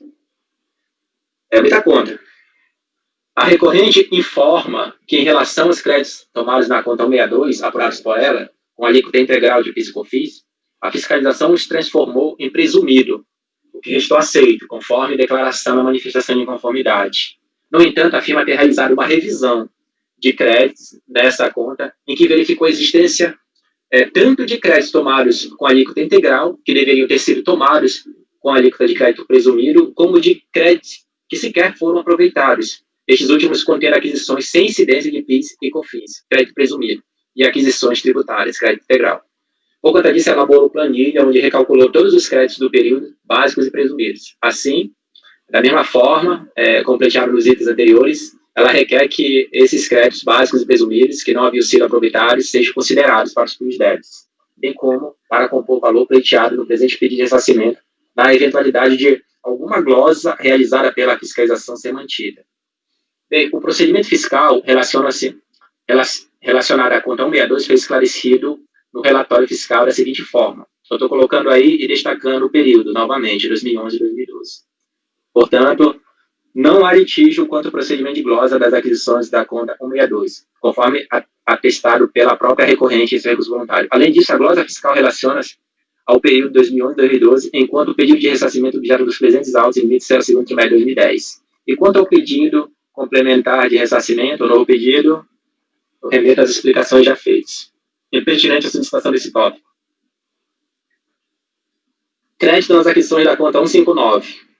[SPEAKER 5] É muita conta. A recorrente informa que, em relação aos créditos tomados na conta 162, apurados por ela, com alíquota integral de PIS e COFINS, a fiscalização os transformou em presumido, o que restou aceito, conforme declaração na manifestação de inconformidade. No entanto, afirma ter realizado uma revisão de créditos dessa conta, em que verificou a existência tanto de créditos tomados com alíquota integral, que deveriam ter sido tomados com alíquota de crédito presumido, como de créditos que sequer foram aproveitados. Estes últimos contêm aquisições sem incidência de PIS e COFINS, crédito presumido, e aquisições tributárias, crédito integral. Por conta disso, elaborou planilha onde recalculou todos os créditos do período, básicos e presumidos. Assim, da mesma forma, como pleiteado nos itens anteriores, ela requer que esses créditos básicos e presumidos, que não haviam sido aproveitados, sejam considerados para os futuros débitos, bem como para compor o valor pleiteado no presente pedido de ressarcimento, na eventualidade de alguma glosa realizada pela fiscalização ser mantida. Bem, o procedimento fiscal relacionado à conta 162 foi esclarecido no relatório fiscal da seguinte forma. Eu estou colocando aí e destacando o período, novamente, 2011 e 2012. Portanto, não há litígio quanto ao procedimento de glosa das aquisições da conta 162, conforme atestado pela própria recorrente em seu recurso voluntário. Além disso, a glosa fiscal relaciona-se ao período 2011 e 2012, enquanto o pedido de ressarcimento objeto dos presentes autos limita-se ao segundo trimestre de 2010. E quanto ao pedido complementar de ressarcimento, o novo pedido, eu remeto às explicações já feitas. Impertinente a solicitação desse tópico. Crédito nas aquisições da conta 159.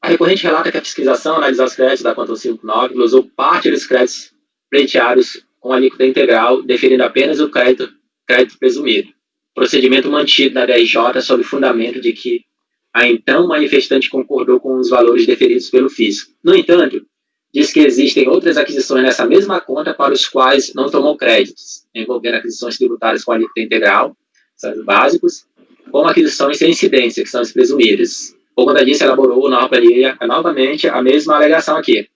[SPEAKER 5] A recorrente relata que a fiscalização, analisar os créditos da conta 159, glosou parte dos créditos pleiteados com alíquota integral, definindo apenas o crédito presumido. Procedimento mantido na DRJ sob o fundamento de que a então manifestante concordou com os valores deferidos pelo fisco. No entanto, diz que existem outras aquisições nessa mesma conta para os quais não tomou créditos, envolvendo aquisições tributárias com alíquota integral, são os básicos, como aquisições sem incidência, que são as presumidas. Por conta disso, elaborou na planilha novamente a mesma alegação aqui.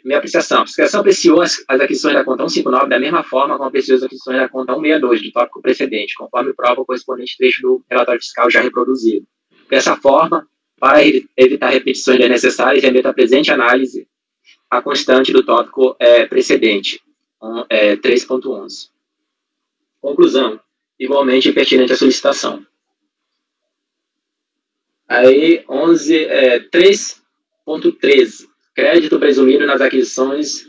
[SPEAKER 5] minha apreciação. A fiscalização apreciou as aquisições da conta 159 da mesma forma como apreciou as aquisições da conta 162, do tópico precedente, conforme prova o correspondente trecho do relatório fiscal já reproduzido. Dessa forma, para evitar repetições desnecessárias, remeto à presente análise a constante do tópico precedente, 3.11. Conclusão, igualmente pertinente à solicitação. Aí, 3.13. Crédito presumido nas aquisições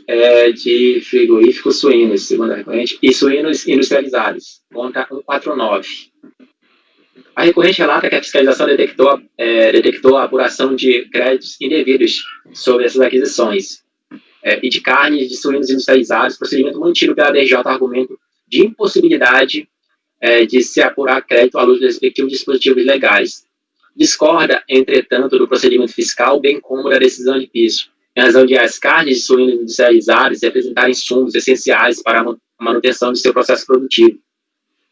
[SPEAKER 5] de frigoríficos suínos, segundo a recorrente, e suínos industrializados, conta 149. A recorrente relata que a fiscalização detectou a apuração de créditos indevidos sobre essas aquisições e de carnes de suínos industrializados, procedimento mantido pela DJ, argumento de impossibilidade de se apurar crédito à luz dos respectivos dispositivos legais. Discorda, entretanto, do procedimento fiscal, bem como da decisão de piso, em razão de as carnes de suínos industrializadas representarem insumos essenciais para a manutenção de seu processo produtivo,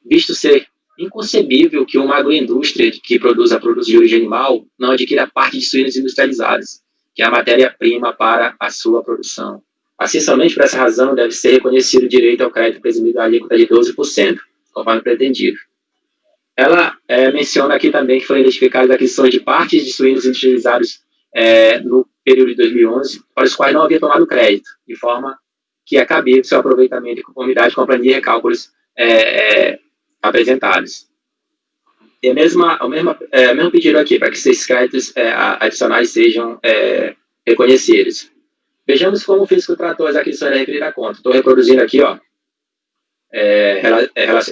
[SPEAKER 5] visto ser inconcebível que uma agroindústria que produza produtos de origem animal não adquira parte de suínos industrializados, que é a matéria-prima para a sua produção. Assim, somente por essa razão, deve ser reconhecido o direito ao crédito presumido à alíquota de 12%, conforme pretendido. Ela menciona aqui também que foram identificadas aquisições de partes de suínos industrializados no período de 2011, para os quais não havia tomado crédito, de forma que é cabível seu aproveitamento em conformidade com a planilha de recálculos apresentados. E o mesmo pedido aqui, para que esses créditos adicionais sejam reconhecidos. Vejamos como o físico tratou as aquisições da referida conta. Estou reproduzindo aqui,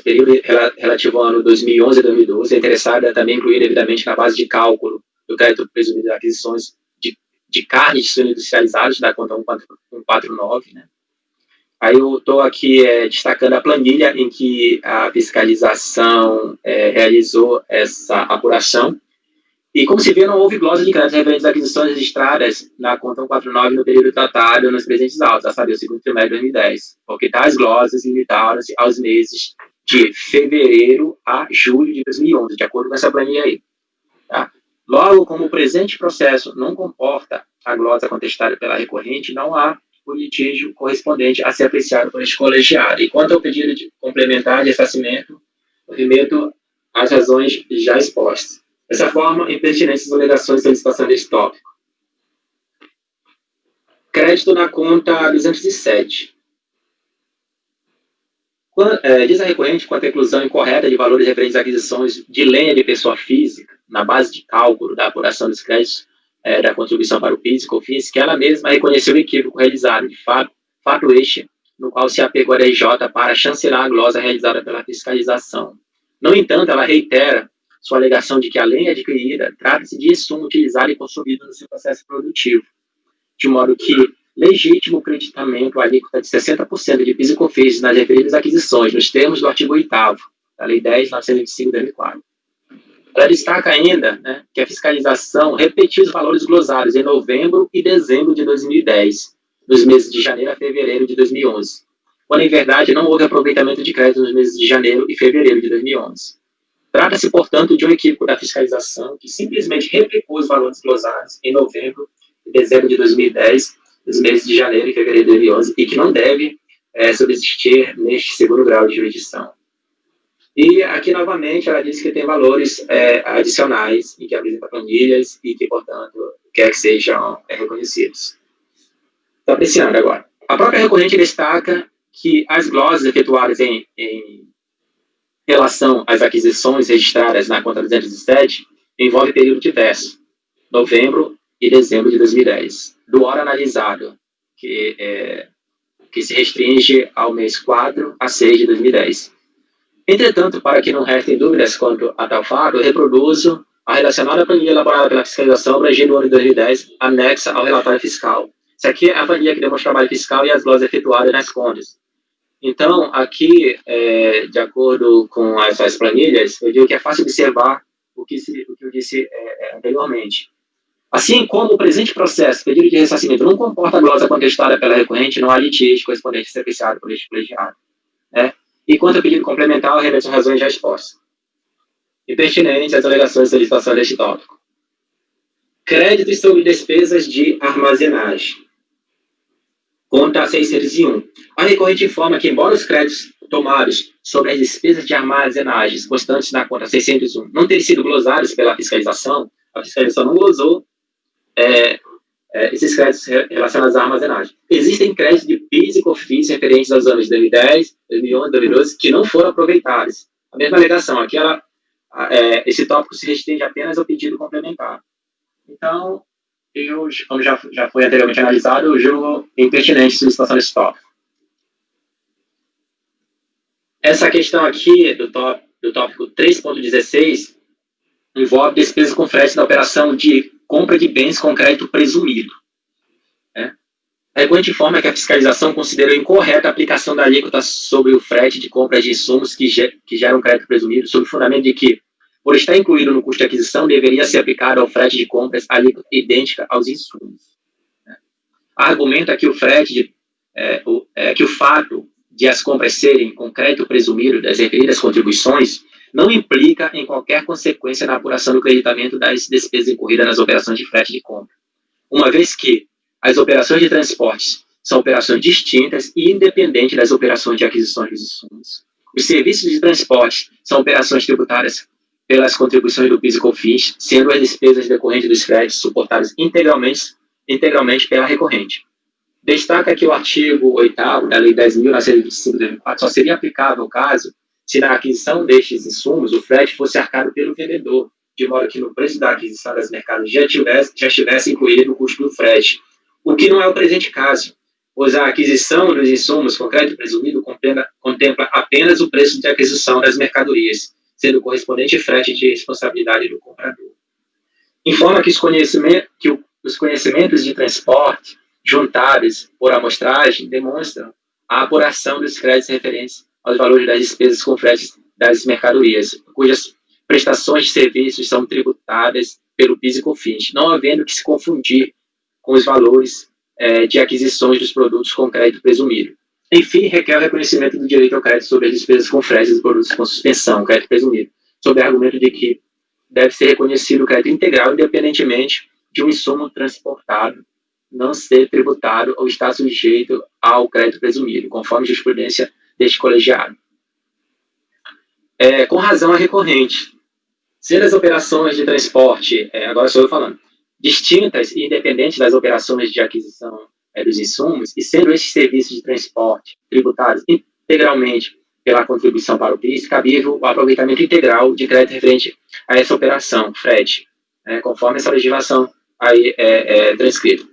[SPEAKER 5] período relativo ao ano 2011 e 2012, é interessado também incluir devidamente na base de cálculo do crédito presumido de aquisições de carne de suínos industrializados, da conta 149, né? Aí eu estou aqui destacando a planilha em que a fiscalização realizou essa apuração. E, como se vê, não houve glosa de créditos referentes às aquisições registradas na conta 149 no período tratado nos presentes autos, a saber, o segundo trimestre de 2010, porque tais glosas limitaram-se aos meses de fevereiro a julho de 2011, de acordo com essa planilha aí. Tá? Logo, como o presente processo não comporta a glosa contestada pela recorrente, não há o litígio correspondente a ser apreciado por este colegiado. E quanto ao pedido de complementar de ressarcimento, eu remeto às razões já expostas. Dessa forma, impertinentes as alegações de solicitação deste tópico. Crédito na conta 207. Diz a recorrente, quanto à inclusão incorreta de valores referentes a aquisições de lenha de pessoa física, na base de cálculo da apuração dos créditos da contribuição para o PIS e COFINS, que ela mesma reconheceu o equívoco realizado, de fato este, no qual se apegou a RJ para chancelar a glosa realizada pela fiscalização. No entanto, ela reitera sua alegação de que a lenha adquirida trata-se de insumo utilizado e consumido no seu processo produtivo, de modo que legítimo o creditamento à alíquota de 60% de PIS e COFINS nas referidas aquisições, nos termos do artigo 8º da Lei 10.925 de 2004. Ela destaca ainda, né, que a fiscalização repetiu os valores glosados em novembro e dezembro de 2010, nos meses de janeiro a fevereiro de 2011, quando, em verdade, não houve aproveitamento de crédito nos meses de janeiro e fevereiro de 2011. Trata-se, portanto, de um equívoco da fiscalização que simplesmente replicou os valores glosados em novembro e dezembro de 2010, nos meses de janeiro e fevereiro de 2011, e que não deve subsistir neste segundo grau de jurisdição. E aqui, novamente, ela diz que tem valores adicionais e que apresenta planilhas e que, portanto, quer que sejam reconhecidos. Estou apreciando agora. A própria recorrente destaca que as glosas efetuadas em relação às aquisições registradas na conta 207 envolve período diverso, novembro e dezembro de 2010, do ora analisado, que se restringe ao mês 4 a 6 de 2010. Entretanto, para que não restem dúvidas quanto a tal fato, eu reproduzo a relacionada planilha elaborada pela fiscalização abrangendo o ano de 2010, anexa ao relatório fiscal. Isso aqui é a planilha que demonstra o trabalho fiscal e as glosas efetuadas nas contas. Então, aqui, de acordo com essas planilhas, eu digo que é fácil observar o que eu disse anteriormente. Assim como o presente processo, pedido de ressarcimento, não comporta a glosa contestada pela recorrente, não há litígio correspondente a ser apreciado por este colegiado. E quanto ao pedido complementar, eu remeto às razões já expostas. Impertinentes às alegações de solicitação deste tópico. Créditos sobre despesas de armazenagem. conta 601. A recorrente informa que, embora os créditos tomados sobre as despesas de armazenagens constantes na conta 601 não terem sido glosados pela fiscalização, a fiscalização não glosou esses créditos relacionados à armazenagem. Existem créditos de PIS e COFINS referentes aos anos de 2010, 2011, 2012, que não foram aproveitados. A mesma alegação, aqui esse tópico se restringe apenas ao pedido complementar. Então, como já foi anteriormente analisado, eu julgo impertinente a solicitação desse tópico. Essa questão aqui do tópico 3.16 envolve despesas com frete na operação de compra de bens com crédito presumido. A recorrente informa que a fiscalização considerou incorreta a aplicação da alíquota sobre o frete de compra de insumos que geram crédito presumido, sob o fundamento de que, por estar incluído no custo de aquisição, deveria ser aplicado ao frete de compras alíquota idêntica aos insumos. Argumenta que o fato de as compras serem com crédito presumido das referidas contribuições não implica em qualquer consequência na apuração do creditamento das despesas incorridas nas operações de frete de compra, uma vez que as operações de transportes são operações distintas e independentes das operações de aquisição dos insumos. Os serviços de transporte são operações tributadas pelas contribuições do PIS e COFINS, sendo as despesas decorrentes dos fretes suportadas integralmente pela recorrente. Destaca que o artigo 8º da Lei 10.925/2004 só seria aplicável caso, se na aquisição destes insumos, o frete fosse arcado pelo vendedor, de modo que no preço da aquisição das mercadorias já estivesse incluído o custo do frete, o que não é o presente caso, pois a aquisição dos insumos com crédito presumido contempla apenas o preço de aquisição das mercadorias, sendo o correspondente frete de responsabilidade do comprador. Informa que os conhecimentos de transporte juntados por amostragem demonstram a apuração dos créditos referentes aos valores das despesas com frete das mercadorias, cujas prestações de serviços são tributadas pelo PIS e COFINS, não havendo que se confundir com os valores de aquisições dos produtos com crédito presumido. Enfim, requer o reconhecimento do direito ao crédito sobre as despesas com frete dos produtos com suspensão, crédito presumido, sob o argumento de que deve ser reconhecido o crédito integral independentemente de um insumo transportado não ser tributado ou estar sujeito ao crédito presumido, conforme jurisprudência deste colegiado. Com razão a recorrente, sendo as operações de transporte, agora sou eu falando, distintas e independentes das operações de aquisição dos insumos, e sendo esses serviços de transporte tributados integralmente pela contribuição para o PIS, cabível o aproveitamento integral de crédito referente a essa operação, frete, conforme essa legislação aí transcrita.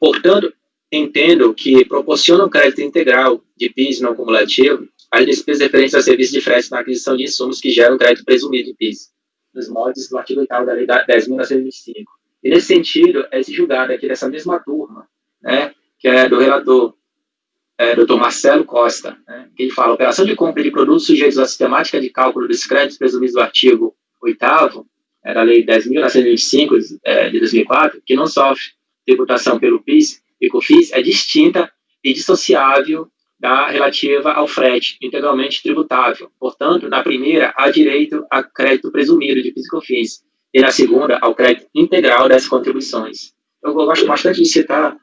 [SPEAKER 5] Portanto, entendo que proporciona um crédito integral de PIS não cumulativo às despesas referentes a serviços de frete na aquisição de insumos que geram crédito presumido de PIS, nos moldes do artigo 8º da Lei 10.925. E, nesse sentido, esse julgado aqui dessa mesma turma, que é do relator Dr. Marcelo Costa, que ele fala: operação de compra de produtos sujeitos à sistemática de cálculo dos créditos presumidos do artigo 8º da Lei 10.925 de 2004, que não sofre tributação pelo PIS e COFINS, é distinta e dissociável da relativa ao frete, integralmente tributável. Portanto, na primeira, há direito a crédito presumido de PIS e COFINS, e na segunda, ao crédito integral das contribuições. Eu gosto bastante de citar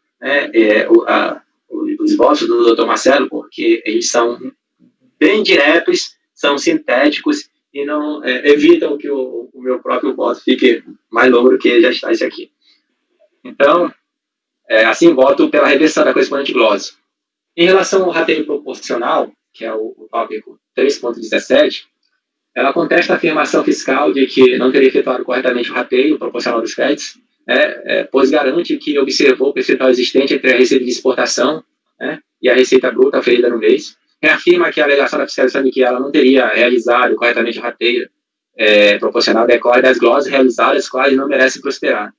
[SPEAKER 5] os esboços do Dr. Marcelo, porque eles são bem diretos, são sintéticos e não evitam que o meu próprio voto fique mais longo do que já está esse aqui. Então, assim, voto pela reversão da correspondente glose. Em relação ao rateio proporcional, que é o tópico 3.17, ela contesta a afirmação fiscal de que não teria efetuado corretamente o rateio proporcional dos créditos, pois garante que observou o percentual existente entre a receita de exportação e a receita bruta oferida no mês. Reafirma que a alegação da fiscalização de que ela não teria realizado corretamente o rateio proporcional decorre das glosas realizadas, quais não merecem prosperar.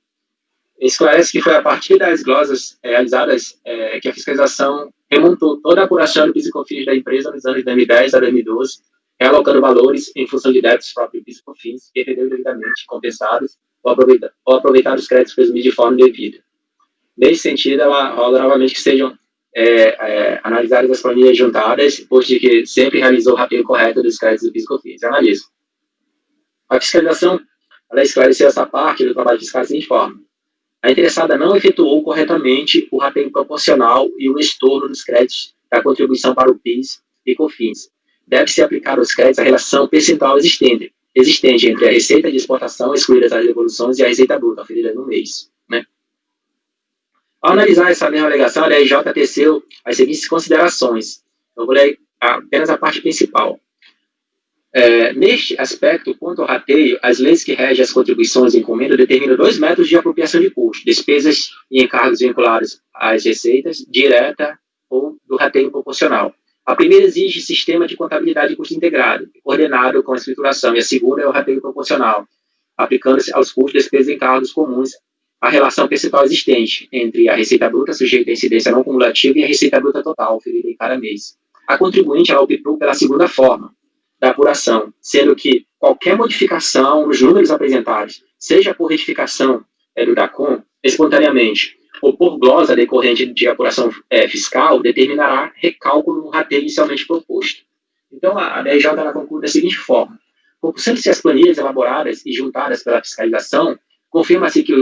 [SPEAKER 5] Esclarece que foi a partir das glosas realizadas que a fiscalização remontou toda a apuração do PIS e COFINS da empresa nos anos de 2010 a 2012, realocando valores em função de débitos próprios do PIS e COFINS que renderam devidamente compensados ou aproveitar os créditos presumidos de forma indevida. Nesse sentido, ela rola novamente que sejam analisadas as planilhas juntadas, posto de que sempre realizou o rateio correto dos créditos do PIS e COFINS. Analiso. A fiscalização, ela esclareceu essa parte do trabalho fiscal da seguinte forma: A interessada não efetuou corretamente o rateio proporcional e o estorno dos créditos da contribuição para o PIS e COFINS. Deve-se aplicar aos créditos a relação percentual existente entre a receita de exportação, excluídas as devoluções, e a receita bruta, oferida no mês. Né? Ao analisar essa mesma alegação, a DRJ teceu as seguintes considerações. Eu vou ler apenas a parte principal. Neste aspecto, quanto ao rateio, as leis que regem as contribuições de encomenda determinam 2 métodos de apropriação de custo: despesas e encargos vinculados às receitas, direta ou do rateio proporcional. A primeira exige sistema de contabilidade de custo integrado, coordenado com a escrituração, e a segunda é o rateio proporcional, aplicando-se aos custos, despesas e encargos comuns a relação percentual existente entre a receita bruta sujeita à incidência não cumulativa e a receita bruta total, oferida em cada mês. A contribuinte ela optou pela segunda forma da apuração, sendo que qualquer modificação nos números apresentados, seja por retificação do DACOM, espontaneamente, ou por glosa decorrente de apuração fiscal, determinará recálculo no rateio inicialmente proposto. Então, a DRJ conclui da seguinte forma: concursando-se as planilhas elaboradas e juntadas pela fiscalização, confirma-se que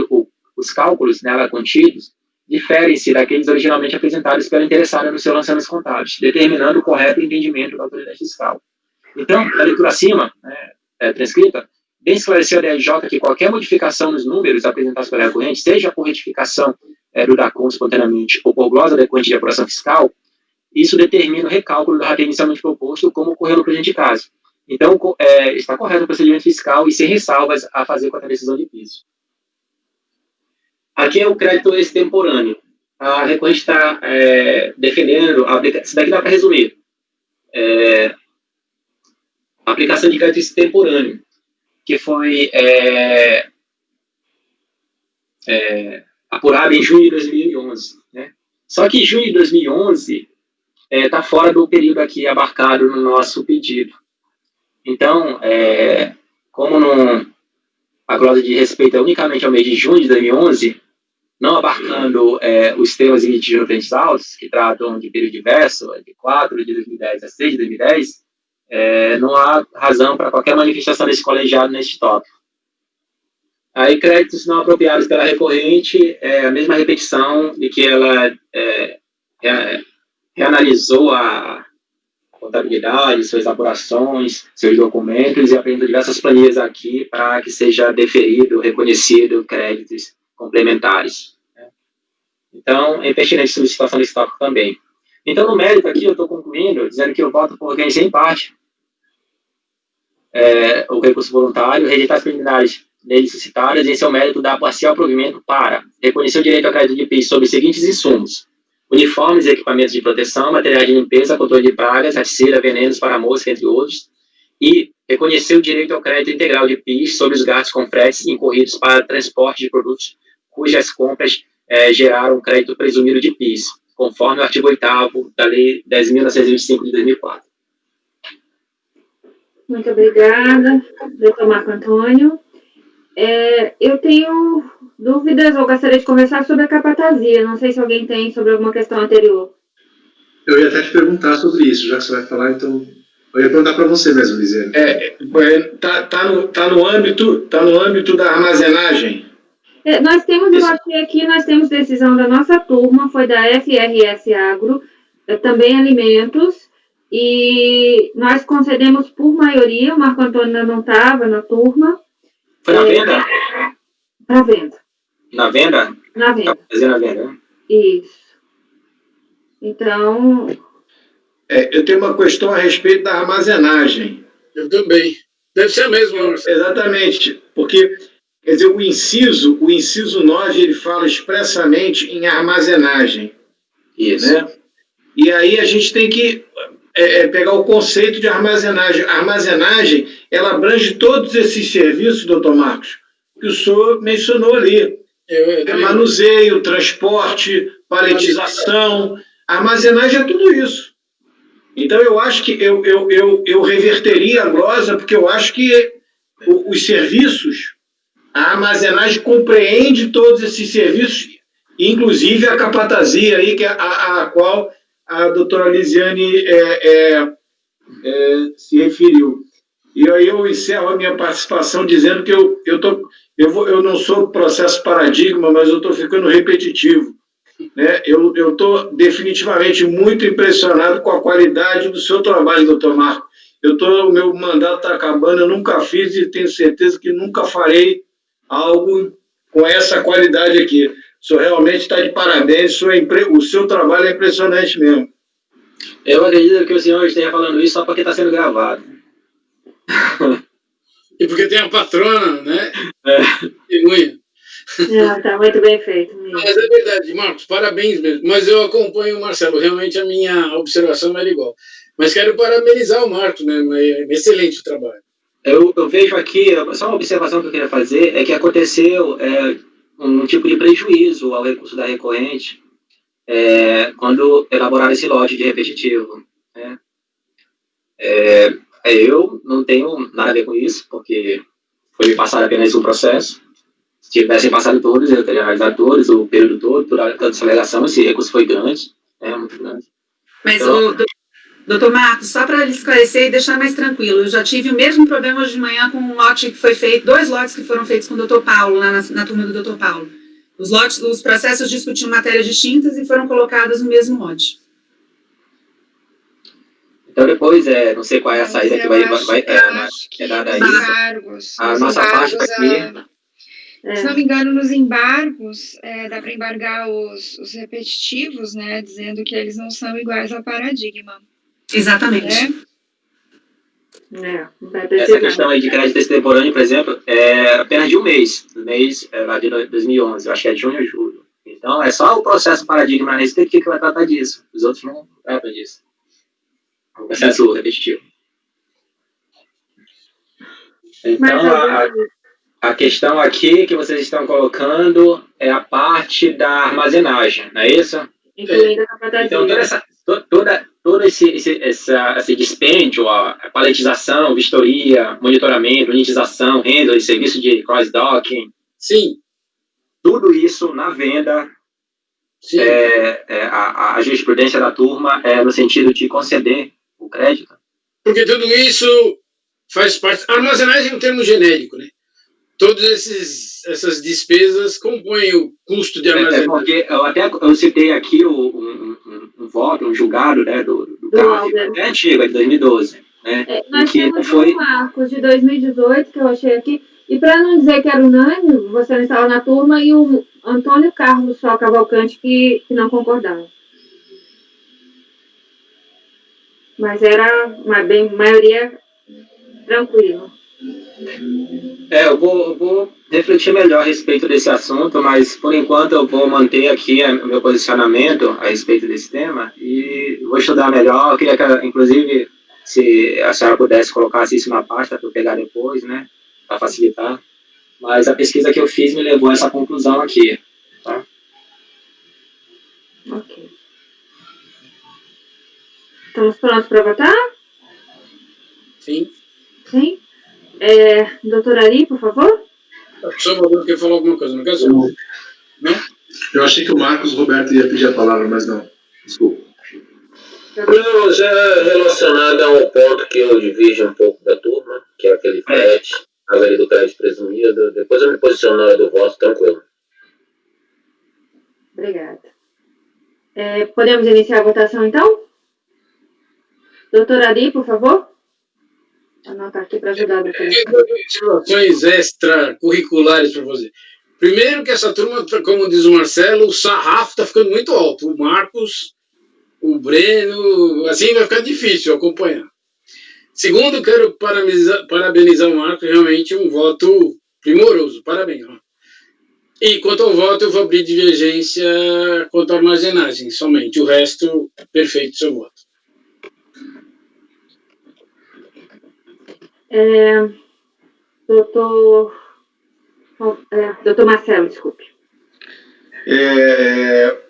[SPEAKER 5] os cálculos nela contidos diferem-se daqueles originalmente apresentados pela interessada no seu lançamento contábeis, determinando o correto entendimento da autoridade fiscal. Então, na leitura acima, transcrita, bem esclareceu a DRJ que qualquer modificação nos números apresentados pela recorrente, seja por retificação do DACOM espontaneamente ou por glosa decorrente de apuração fiscal, isso determina o recálculo do rateio inicialmente proposto, como ocorreu no presente caso. Então, está correto o procedimento fiscal e sem ressalvas a fazer com a decisão de piso. Aqui é o crédito extemporâneo. A recorrente está defendendo, isso daqui dá para resumir, a aplicação de crédito extemporâneo, que foi apurada em junho de 2011. Né? Só que junho de 2011 está fora do período aqui abarcado no nosso pedido. Então, como a glosa de respeito é unicamente ao mês de junho de 2011, não abarcando os temas e litigios referentes autos, que tratam de período diverso, de 4 de 2010 a 6 de 2010, não há razão para qualquer manifestação desse colegiado neste tópico. Aí, créditos não apropriados pela recorrente, a mesma repetição de que ela reanalisou a contabilidade, suas apurações, seus documentos, e apresentou diversas planilhas aqui para que seja deferido, reconhecido créditos complementares. Né? Então, é pertinente a solicitação desse tópico também. Então, no mérito aqui, eu estou concluindo, dizendo que eu voto por organizar em parte o recurso voluntário, rejeitar as preliminares nele suscitadas, e em seu mérito dar parcial provimento para reconhecer o direito ao crédito de PIS sobre os seguintes insumos: uniformes e equipamentos de proteção, materiais de limpeza, controle de pragas, raticida, venenos para mosca, entre outros, e reconhecer o direito ao crédito integral de PIS sobre os gastos com fretes incorridos para transporte de produtos cujas compras geraram crédito presumido de PIS, conforme o artigo 8º da Lei 10.925 de 2004.
[SPEAKER 1] Muito obrigada, doutor Marco Antônio. Eu tenho dúvidas ou gostaria de conversar sobre a capatazia. Não sei se alguém tem sobre alguma questão anterior.
[SPEAKER 3] Eu ia até te perguntar sobre isso, já que você vai falar, então... Eu ia perguntar para você mesmo, Lisiane.
[SPEAKER 6] Tá no âmbito da armazenagem.
[SPEAKER 1] Nós temos, eu achei aqui, nós temos decisão da nossa turma, foi da FRS Agro, também alimentos, e nós concedemos por maioria, o Marco Antônio não estava na turma.
[SPEAKER 5] Foi na venda?
[SPEAKER 1] Na venda.
[SPEAKER 5] Na venda?
[SPEAKER 1] Na venda.
[SPEAKER 5] Na venda, né?
[SPEAKER 1] Isso. Então...
[SPEAKER 6] eu tenho uma questão a respeito da armazenagem.
[SPEAKER 7] Eu também. Deve ser a mesma.
[SPEAKER 6] Exatamente, porque, quer dizer, o inciso 9, ele fala expressamente em armazenagem.
[SPEAKER 5] Isso.
[SPEAKER 6] Né? E aí a gente tem que pegar o conceito de armazenagem. A armazenagem, ela abrange todos esses serviços, doutor Marcos, que o senhor mencionou ali. Manuseio, transporte, paletização, armazenagem é tudo isso. Então, eu acho que eu reverteria a glosa, porque eu acho que os serviços, a armazenagem compreende todos esses serviços, inclusive a capatazia, aí, que é a qual a doutora Lisiane se referiu. E aí eu encerro a minha participação dizendo que eu Eu não sou processo paradigma, mas eu estou ficando repetitivo. Né? Eu estou definitivamente muito impressionado com a qualidade do seu trabalho, doutor Marco. O meu mandato está acabando, eu nunca fiz e tenho certeza que nunca farei algo com essa qualidade aqui. O senhor realmente está de parabéns, o seu trabalho é impressionante mesmo.
[SPEAKER 5] Eu acredito que o senhor esteja falando isso só porque está sendo gravado.
[SPEAKER 7] E porque tem a patrona, né?
[SPEAKER 1] Está muito bem feito mesmo.
[SPEAKER 7] Mas é verdade, Marcos, parabéns mesmo. Mas eu acompanho o Marcelo, realmente a minha observação era igual. Mas quero parabenizar o Marcos, né? Excelente o trabalho.
[SPEAKER 5] Eu vejo aqui, só uma observação que eu queria fazer, é que aconteceu um tipo de prejuízo ao recurso da recorrente quando elaboraram esse lote de repetitivo. Né? Eu não tenho nada a ver com isso, porque foi passado apenas um processo. Se tivessem passado todos, eu teria analisado todos, o período todo, toda essa alegação, esse recurso foi grande, muito grande.
[SPEAKER 4] Mas, doutor Marcos, só para esclarecer e deixar mais tranquilo, eu já tive o mesmo problema hoje de manhã com um lote que foi feito, 2 lotes que foram feitos com o doutor Paulo, lá na turma do doutor Paulo. Os processos discutiam matérias distintas e foram colocados no mesmo lote.
[SPEAKER 5] Então, depois, não sei qual é a saída que vai
[SPEAKER 2] dar
[SPEAKER 5] a
[SPEAKER 2] isso.
[SPEAKER 5] A nossa parte aqui...
[SPEAKER 2] Se não me engano, nos embargos, dá para embargar os repetitivos, né, dizendo que eles não são iguais ao paradigma.
[SPEAKER 4] Exatamente.
[SPEAKER 5] Essa questão aí de crédito extemporâneo, por exemplo, é apenas de um mês lá de 2011, eu acho que é de junho a julho. Então, é só o processo paradigma a respeito que vai tratar disso. Os outros não tratam disso. O processo repetitivo. Então, a questão aqui que vocês estão colocando é a parte da armazenagem, não é isso? Então, todo esse dispêndio, a paletização, vistoria, monitoramento, unitização, handling, serviço de cross-docking.
[SPEAKER 7] Sim.
[SPEAKER 5] Tudo isso na venda, a jurisprudência da turma é no sentido de conceder o crédito.
[SPEAKER 7] Porque tudo isso faz parte... A armazenagem é um termo genérico, né? Todas essas despesas compõem o custo de armazenagem.
[SPEAKER 5] Porque eu citei aqui um voto, um julgado, né, do CAF, é antigo, é de 2012. Né,
[SPEAKER 1] nós temos um Marcos de 2018, que eu achei aqui, e para não dizer que era unânime, você não estava na turma, e o Antônio Carlos Só Cavalcante, que não concordava. Mas era uma maioria tranquila.
[SPEAKER 5] Eu vou refletir melhor a respeito desse assunto, mas por enquanto eu vou manter aqui o meu posicionamento a respeito desse tema e vou estudar melhor. Eu queria que, inclusive, se a senhora pudesse colocar isso na pasta para eu pegar depois, né, para facilitar. Mas a pesquisa que eu fiz me levou a essa conclusão aqui. Tá?
[SPEAKER 1] Ok. Estamos prontos para votar?
[SPEAKER 7] Sim.
[SPEAKER 1] Sim? Doutor Ari, por favor?
[SPEAKER 7] O Salvador quer falar alguma coisa, não quer? Não?
[SPEAKER 3] Eu achei que o Marcos Roberto ia pedir a palavra, mas não. Desculpa.
[SPEAKER 8] Não, já relacionado a um ponto que eu divido um pouco da turma, que é aquele crédito, a lei do crédito presumido. Depois eu me posiciono na hora do voto, tranquilo.
[SPEAKER 1] Obrigada. Podemos iniciar a votação, então? Doutor Ari, por favor? Anotar aqui para ajudar a doutora.
[SPEAKER 7] Situações extracurriculares para fazer. Primeiro que essa turma, como diz o Marcelo, o sarrafo está ficando muito alto. O Marcos, o Breno, assim vai ficar difícil acompanhar. Segundo, quero parabenizar o Marcos, realmente um voto primoroso. Parabéns, Marcos. E quanto ao voto, eu vou abrir divergência quanto à armazenagem, somente. O resto, perfeito seu voto.
[SPEAKER 1] Doutor Marcelo, desculpe.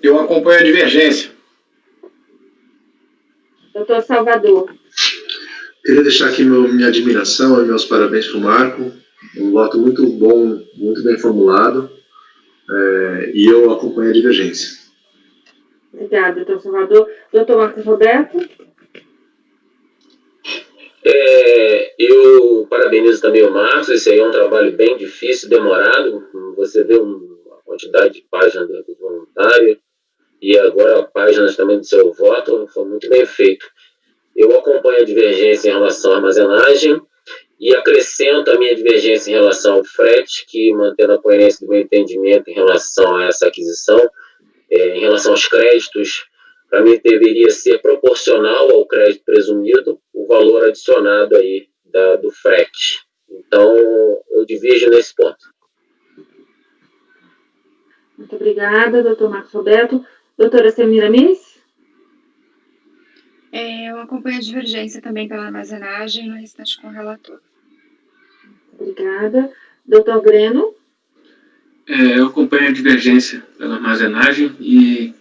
[SPEAKER 6] Eu acompanho a divergência.
[SPEAKER 1] Doutor Salvador.
[SPEAKER 3] Queria deixar aqui minha admiração e meus parabéns para o Marco. Um voto muito bom, muito bem formulado. E eu acompanho a divergência.
[SPEAKER 1] Obrigada, doutor Salvador. Doutor Marcos Roberto.
[SPEAKER 8] Eu parabenizo também o Marcos, esse aí é um trabalho bem difícil, demorado. Você vê a quantidade de páginas do voluntário e agora páginas também do seu voto, foi muito bem feito. Eu acompanho a divergência em relação à armazenagem e acrescento a minha divergência em relação ao frete, que, mantendo a coerência do meu entendimento em relação a essa aquisição, em relação aos créditos, para mim deveria ser proporcional ao crédito presumido o valor adicionado aí do frete. Então, eu divirjo nesse ponto.
[SPEAKER 1] Muito obrigada, doutor Marcos Roberto. Doutora Semiramis?
[SPEAKER 2] Eu acompanho a divergência também pela armazenagem, no restante com o relator.
[SPEAKER 1] Obrigada. Doutor Breno?
[SPEAKER 9] Eu acompanho a divergência pela armazenagem e,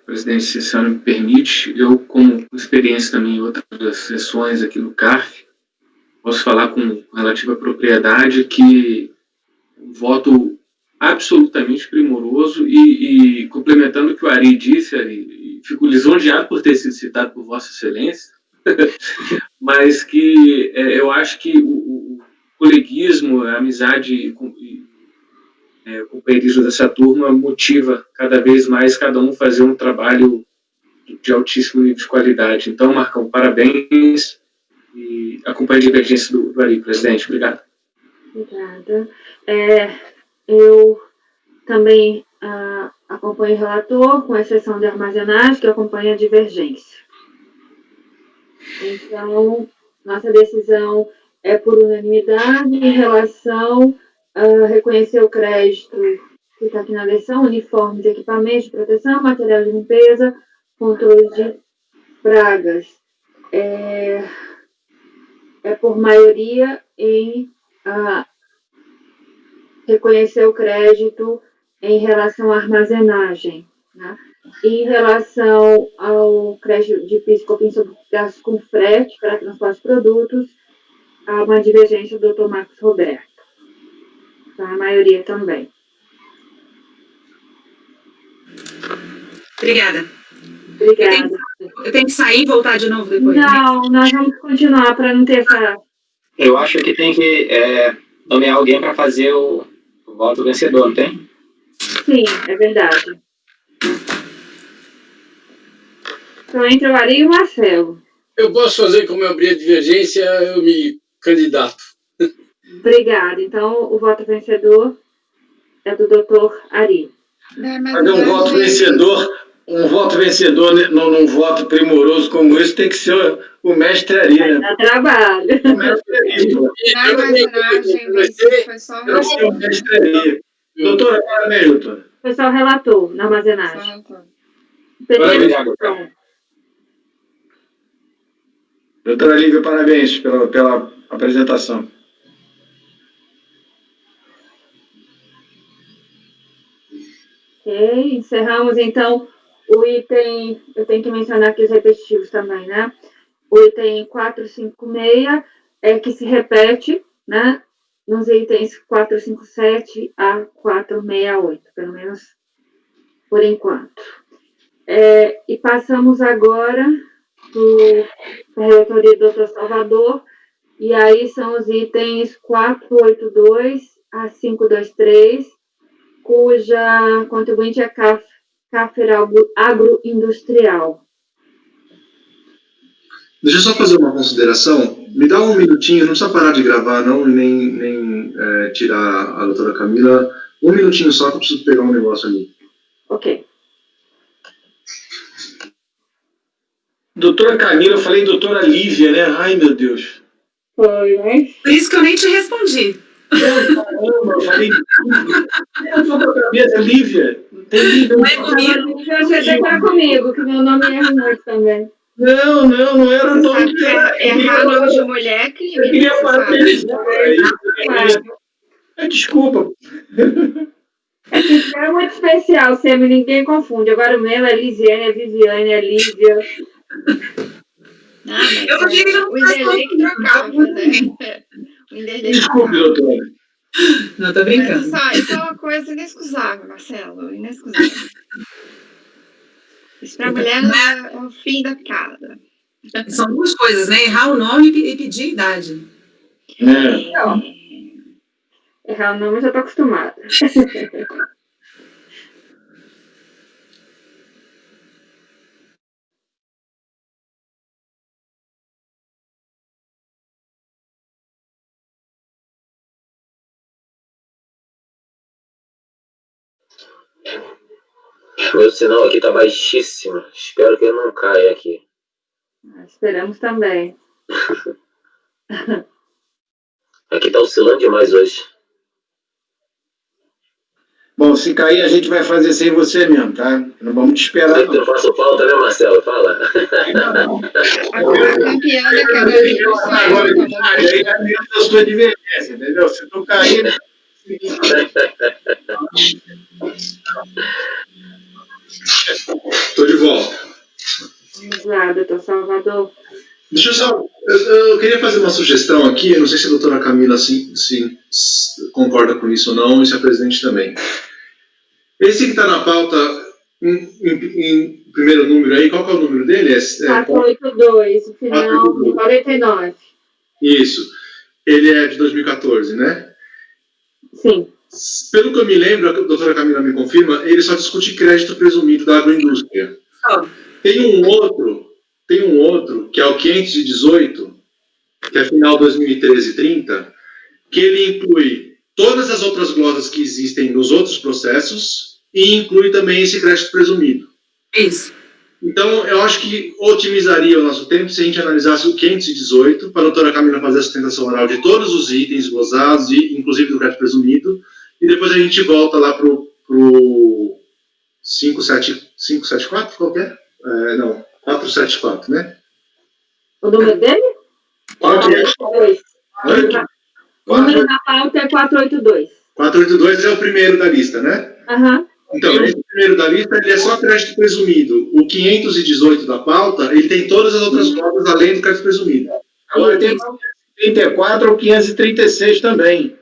[SPEAKER 9] presidente, se a senhora me permite, eu, como experiência também em outras sessões aqui no CARF, posso falar com relativa propriedade que um voto absolutamente primoroso e complementando o que o Ari disse, Ari, fico lisonjeado por ter sido citado por Vossa Excelência, mas que eu acho que o coleguismo, a amizade e o companheirismo dessa turma motiva cada vez mais cada um fazer um trabalho de altíssimo nível de qualidade. Então, Marcão, parabéns e acompanhe a divergência do Ari, presidente. Obrigado.
[SPEAKER 1] Obrigada. Eu também acompanho o relator, com exceção de armazenagem, que acompanha a divergência. Então, nossa decisão é por unanimidade em relação a reconhecer o crédito que está aqui na lição, uniformes, equipamentos de proteção, material de limpeza, controle de pragas. É por maioria em reconhecer o crédito em relação à armazenagem, né? Em relação ao crédito de PIS e COFINS sobre gastos com frete para transporte de produtos, há uma divergência do Dr. Marcos Roberto. Então, a maioria também.
[SPEAKER 4] Obrigada.
[SPEAKER 1] Obrigada.
[SPEAKER 4] Eu tenho que sair e voltar de novo depois?
[SPEAKER 1] Não, nós vamos continuar para não ter essa...
[SPEAKER 5] Eu acho que tem que nomear alguém para fazer o voto vencedor, não tem?
[SPEAKER 1] Sim, é verdade. Então, entre o Ari e o Marcelo.
[SPEAKER 7] Eu posso fazer, como eu abri a divergência, eu me candidato.
[SPEAKER 1] Obrigada. Então, o voto vencedor é do Dr. Ari.
[SPEAKER 6] Fazer um voto vencedor num voto primoroso como esse tem que ser o mestre Ari, né?
[SPEAKER 1] Dá trabalho.
[SPEAKER 6] O mestre Ari.
[SPEAKER 2] Na armazenagem, foi só o relator.
[SPEAKER 6] O mestre Ari. Doutora, parabéns, doutora.
[SPEAKER 1] Foi só o relator na armazenagem.
[SPEAKER 2] Só o relator.
[SPEAKER 1] Parabéns.
[SPEAKER 6] Doutora Lívia, parabéns pela apresentação.
[SPEAKER 1] Ok, encerramos então o item, eu tenho que mencionar aqui os repetitivos também, né? O item 456 que se repete, né? Nos itens 457 a 468, pelo menos por enquanto. E passamos agora para a relatoria do Dr. Salvador, e aí são os itens 482 a 523, cuja contribuinte é CAFER Agroindustrial.
[SPEAKER 3] Deixa eu só fazer uma consideração. Me dá um minutinho, não precisa parar de gravar, não, e nem tirar a doutora Camila. Um minutinho só, que eu preciso pegar um negócio ali.
[SPEAKER 1] Ok.
[SPEAKER 6] Doutora Camila, eu falei doutora Lívia, né? Ai, meu Deus.
[SPEAKER 1] Foi, né?
[SPEAKER 4] Por isso que eu nem te respondi.
[SPEAKER 6] Caramba, eu falei... Eu tô com a cabeça, Lívia. Não tem Lívia.
[SPEAKER 4] Não é comigo.
[SPEAKER 1] Você tem que estar comigo, que meu nome é muito também.
[SPEAKER 6] Não era o nome
[SPEAKER 2] que errar nome de mulher que
[SPEAKER 6] eu queria parabenizar. Desculpa.
[SPEAKER 1] É muito especial, sempre ninguém confunde. Agora o meu é Lisiane, é Viviane, é Lívia.
[SPEAKER 2] Eu vi o Inderlei que trocava, né? O Inderlei.
[SPEAKER 6] Desculpe, doutora.
[SPEAKER 4] Não, tô brincando.
[SPEAKER 2] Isso é uma coisa inexcusável, Marcelo. Inexcusável. Isso para a mulher é o fim da picada.
[SPEAKER 4] São duas coisas, né? Errar o nome e pedir a idade.
[SPEAKER 1] Não. Errar o nome eu já estou acostumada.
[SPEAKER 8] Meu sinal aqui tá baixíssimo. Espero que eu não caia aqui.
[SPEAKER 1] Esperamos também.
[SPEAKER 8] Aqui tá oscilando demais hoje.
[SPEAKER 6] Bom, se cair, a gente vai fazer sem você mesmo, tá? Não vamos te esperar,
[SPEAKER 8] Eu não faço falta, né, Marcelo? Fala.
[SPEAKER 2] A piada que era
[SPEAKER 6] Agora, aí é a sua divergência, entendeu? Se tu cair...
[SPEAKER 3] Estou de volta.
[SPEAKER 1] Vamos lá, doutor Salvador.
[SPEAKER 3] Deixa eu só. Eu queria fazer uma sugestão aqui, eu não sei se a doutora Camila se concorda com isso ou não, e se a presidente também. Esse que está na pauta, em primeiro número aí, qual que é o número dele?
[SPEAKER 1] 482, o final de 49.
[SPEAKER 3] Isso. Ele é de 2014, né?
[SPEAKER 1] Sim.
[SPEAKER 3] Pelo que eu me lembro, a doutora Camila me confirma, ele só discute crédito presumido da agroindústria. Tem um outro, que é o 518, que é final 2013-30, que ele inclui todas as outras glosas que existem nos outros processos e inclui também esse crédito presumido.
[SPEAKER 4] Isso.
[SPEAKER 3] Então, eu acho que otimizaria o nosso tempo se a gente analisasse o 518, para a doutora Camila fazer a sustentação oral de todos os itens glosados, e inclusive do crédito presumido, e depois a gente volta lá para o 574, qual que é? Não, 474, né?
[SPEAKER 1] O número dele?
[SPEAKER 3] 482.
[SPEAKER 1] O número da pauta é 482.
[SPEAKER 3] 482 é o primeiro da lista, né?
[SPEAKER 1] Aham.
[SPEAKER 3] Então, esse primeiro da lista, ele é só crédito presumido. O 518 da pauta, ele tem todas as outras notas além do crédito presumido.
[SPEAKER 6] Agora tem 534 ou 536 também.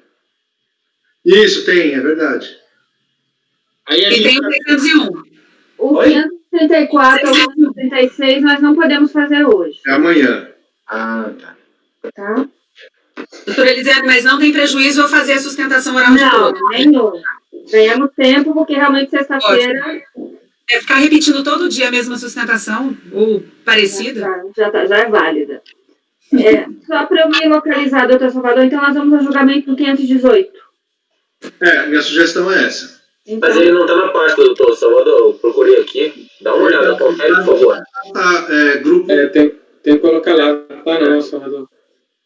[SPEAKER 3] Isso, tem, é verdade.
[SPEAKER 6] Aí a
[SPEAKER 4] E
[SPEAKER 6] gente...
[SPEAKER 4] tem o 301.
[SPEAKER 1] O 534 ou 536 nós não podemos fazer hoje.
[SPEAKER 3] É amanhã.
[SPEAKER 6] Ah, tá.
[SPEAKER 1] Tá?
[SPEAKER 4] Doutora Elisiane, mas não tem prejuízo eu fazer a sustentação oral de
[SPEAKER 1] Não,
[SPEAKER 4] todos.
[SPEAKER 1] nenhum. Ganhamos tempo, porque realmente sexta-feira...
[SPEAKER 4] É ficar repetindo todo dia a mesma sustentação, ou parecida.
[SPEAKER 1] Já é válida. Só para eu me localizar, doutor Salvador, então nós vamos ao julgamento do 518.
[SPEAKER 3] Minha sugestão é essa.
[SPEAKER 1] Então,
[SPEAKER 8] Mas ele não tá na pasta, doutor Salvador. Eu procurei aqui. Dá uma olhada, confere, por favor.
[SPEAKER 3] Grupo...
[SPEAKER 9] Tem que colocar lá. Tá não, Salvador.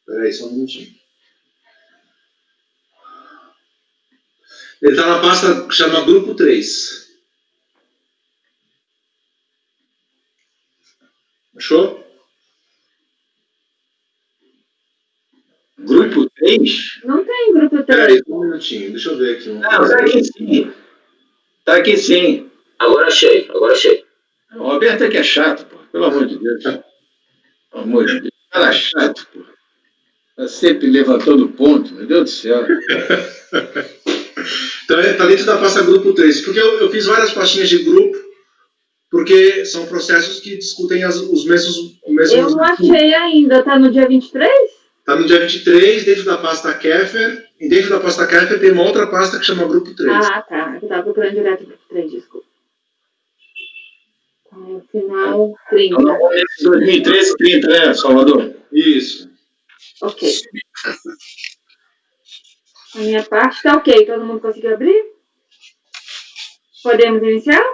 [SPEAKER 3] Peraí, só um minutinho. Ele está na pasta que chama Grupo 3. Achou?
[SPEAKER 6] Grupo 3?
[SPEAKER 1] não tem grupo 3.
[SPEAKER 3] Peraí, um minutinho. Deixa eu ver aqui.
[SPEAKER 6] Não, tá aqui sim. Tá aqui sim.
[SPEAKER 8] Agora achei.
[SPEAKER 6] O Roberto é que é chato, pô. Pelo amor de Deus. Pelo amor de Deus. Cara chato, pô. Tá sempre levantando ponto, meu Deus do céu.
[SPEAKER 3] Então, está dentro da pasta Grupo 3. Porque eu fiz várias pastinhas de grupo, porque são processos que discutem os mesmos...
[SPEAKER 1] Eu não achei ainda. Está no dia 23?
[SPEAKER 3] Está no dia 23, dentro da pasta Keffer. E dentro da pasta Keffer tem uma outra pasta que chama Grupo 3.
[SPEAKER 1] Ah, tá. Eu estava procurando direto o grupo 3, desculpa. Final 30.
[SPEAKER 6] 2013, 30, né, Salvador?
[SPEAKER 3] Isso.
[SPEAKER 1] Ok. A minha parte está ok. Todo mundo conseguiu abrir? Podemos iniciar?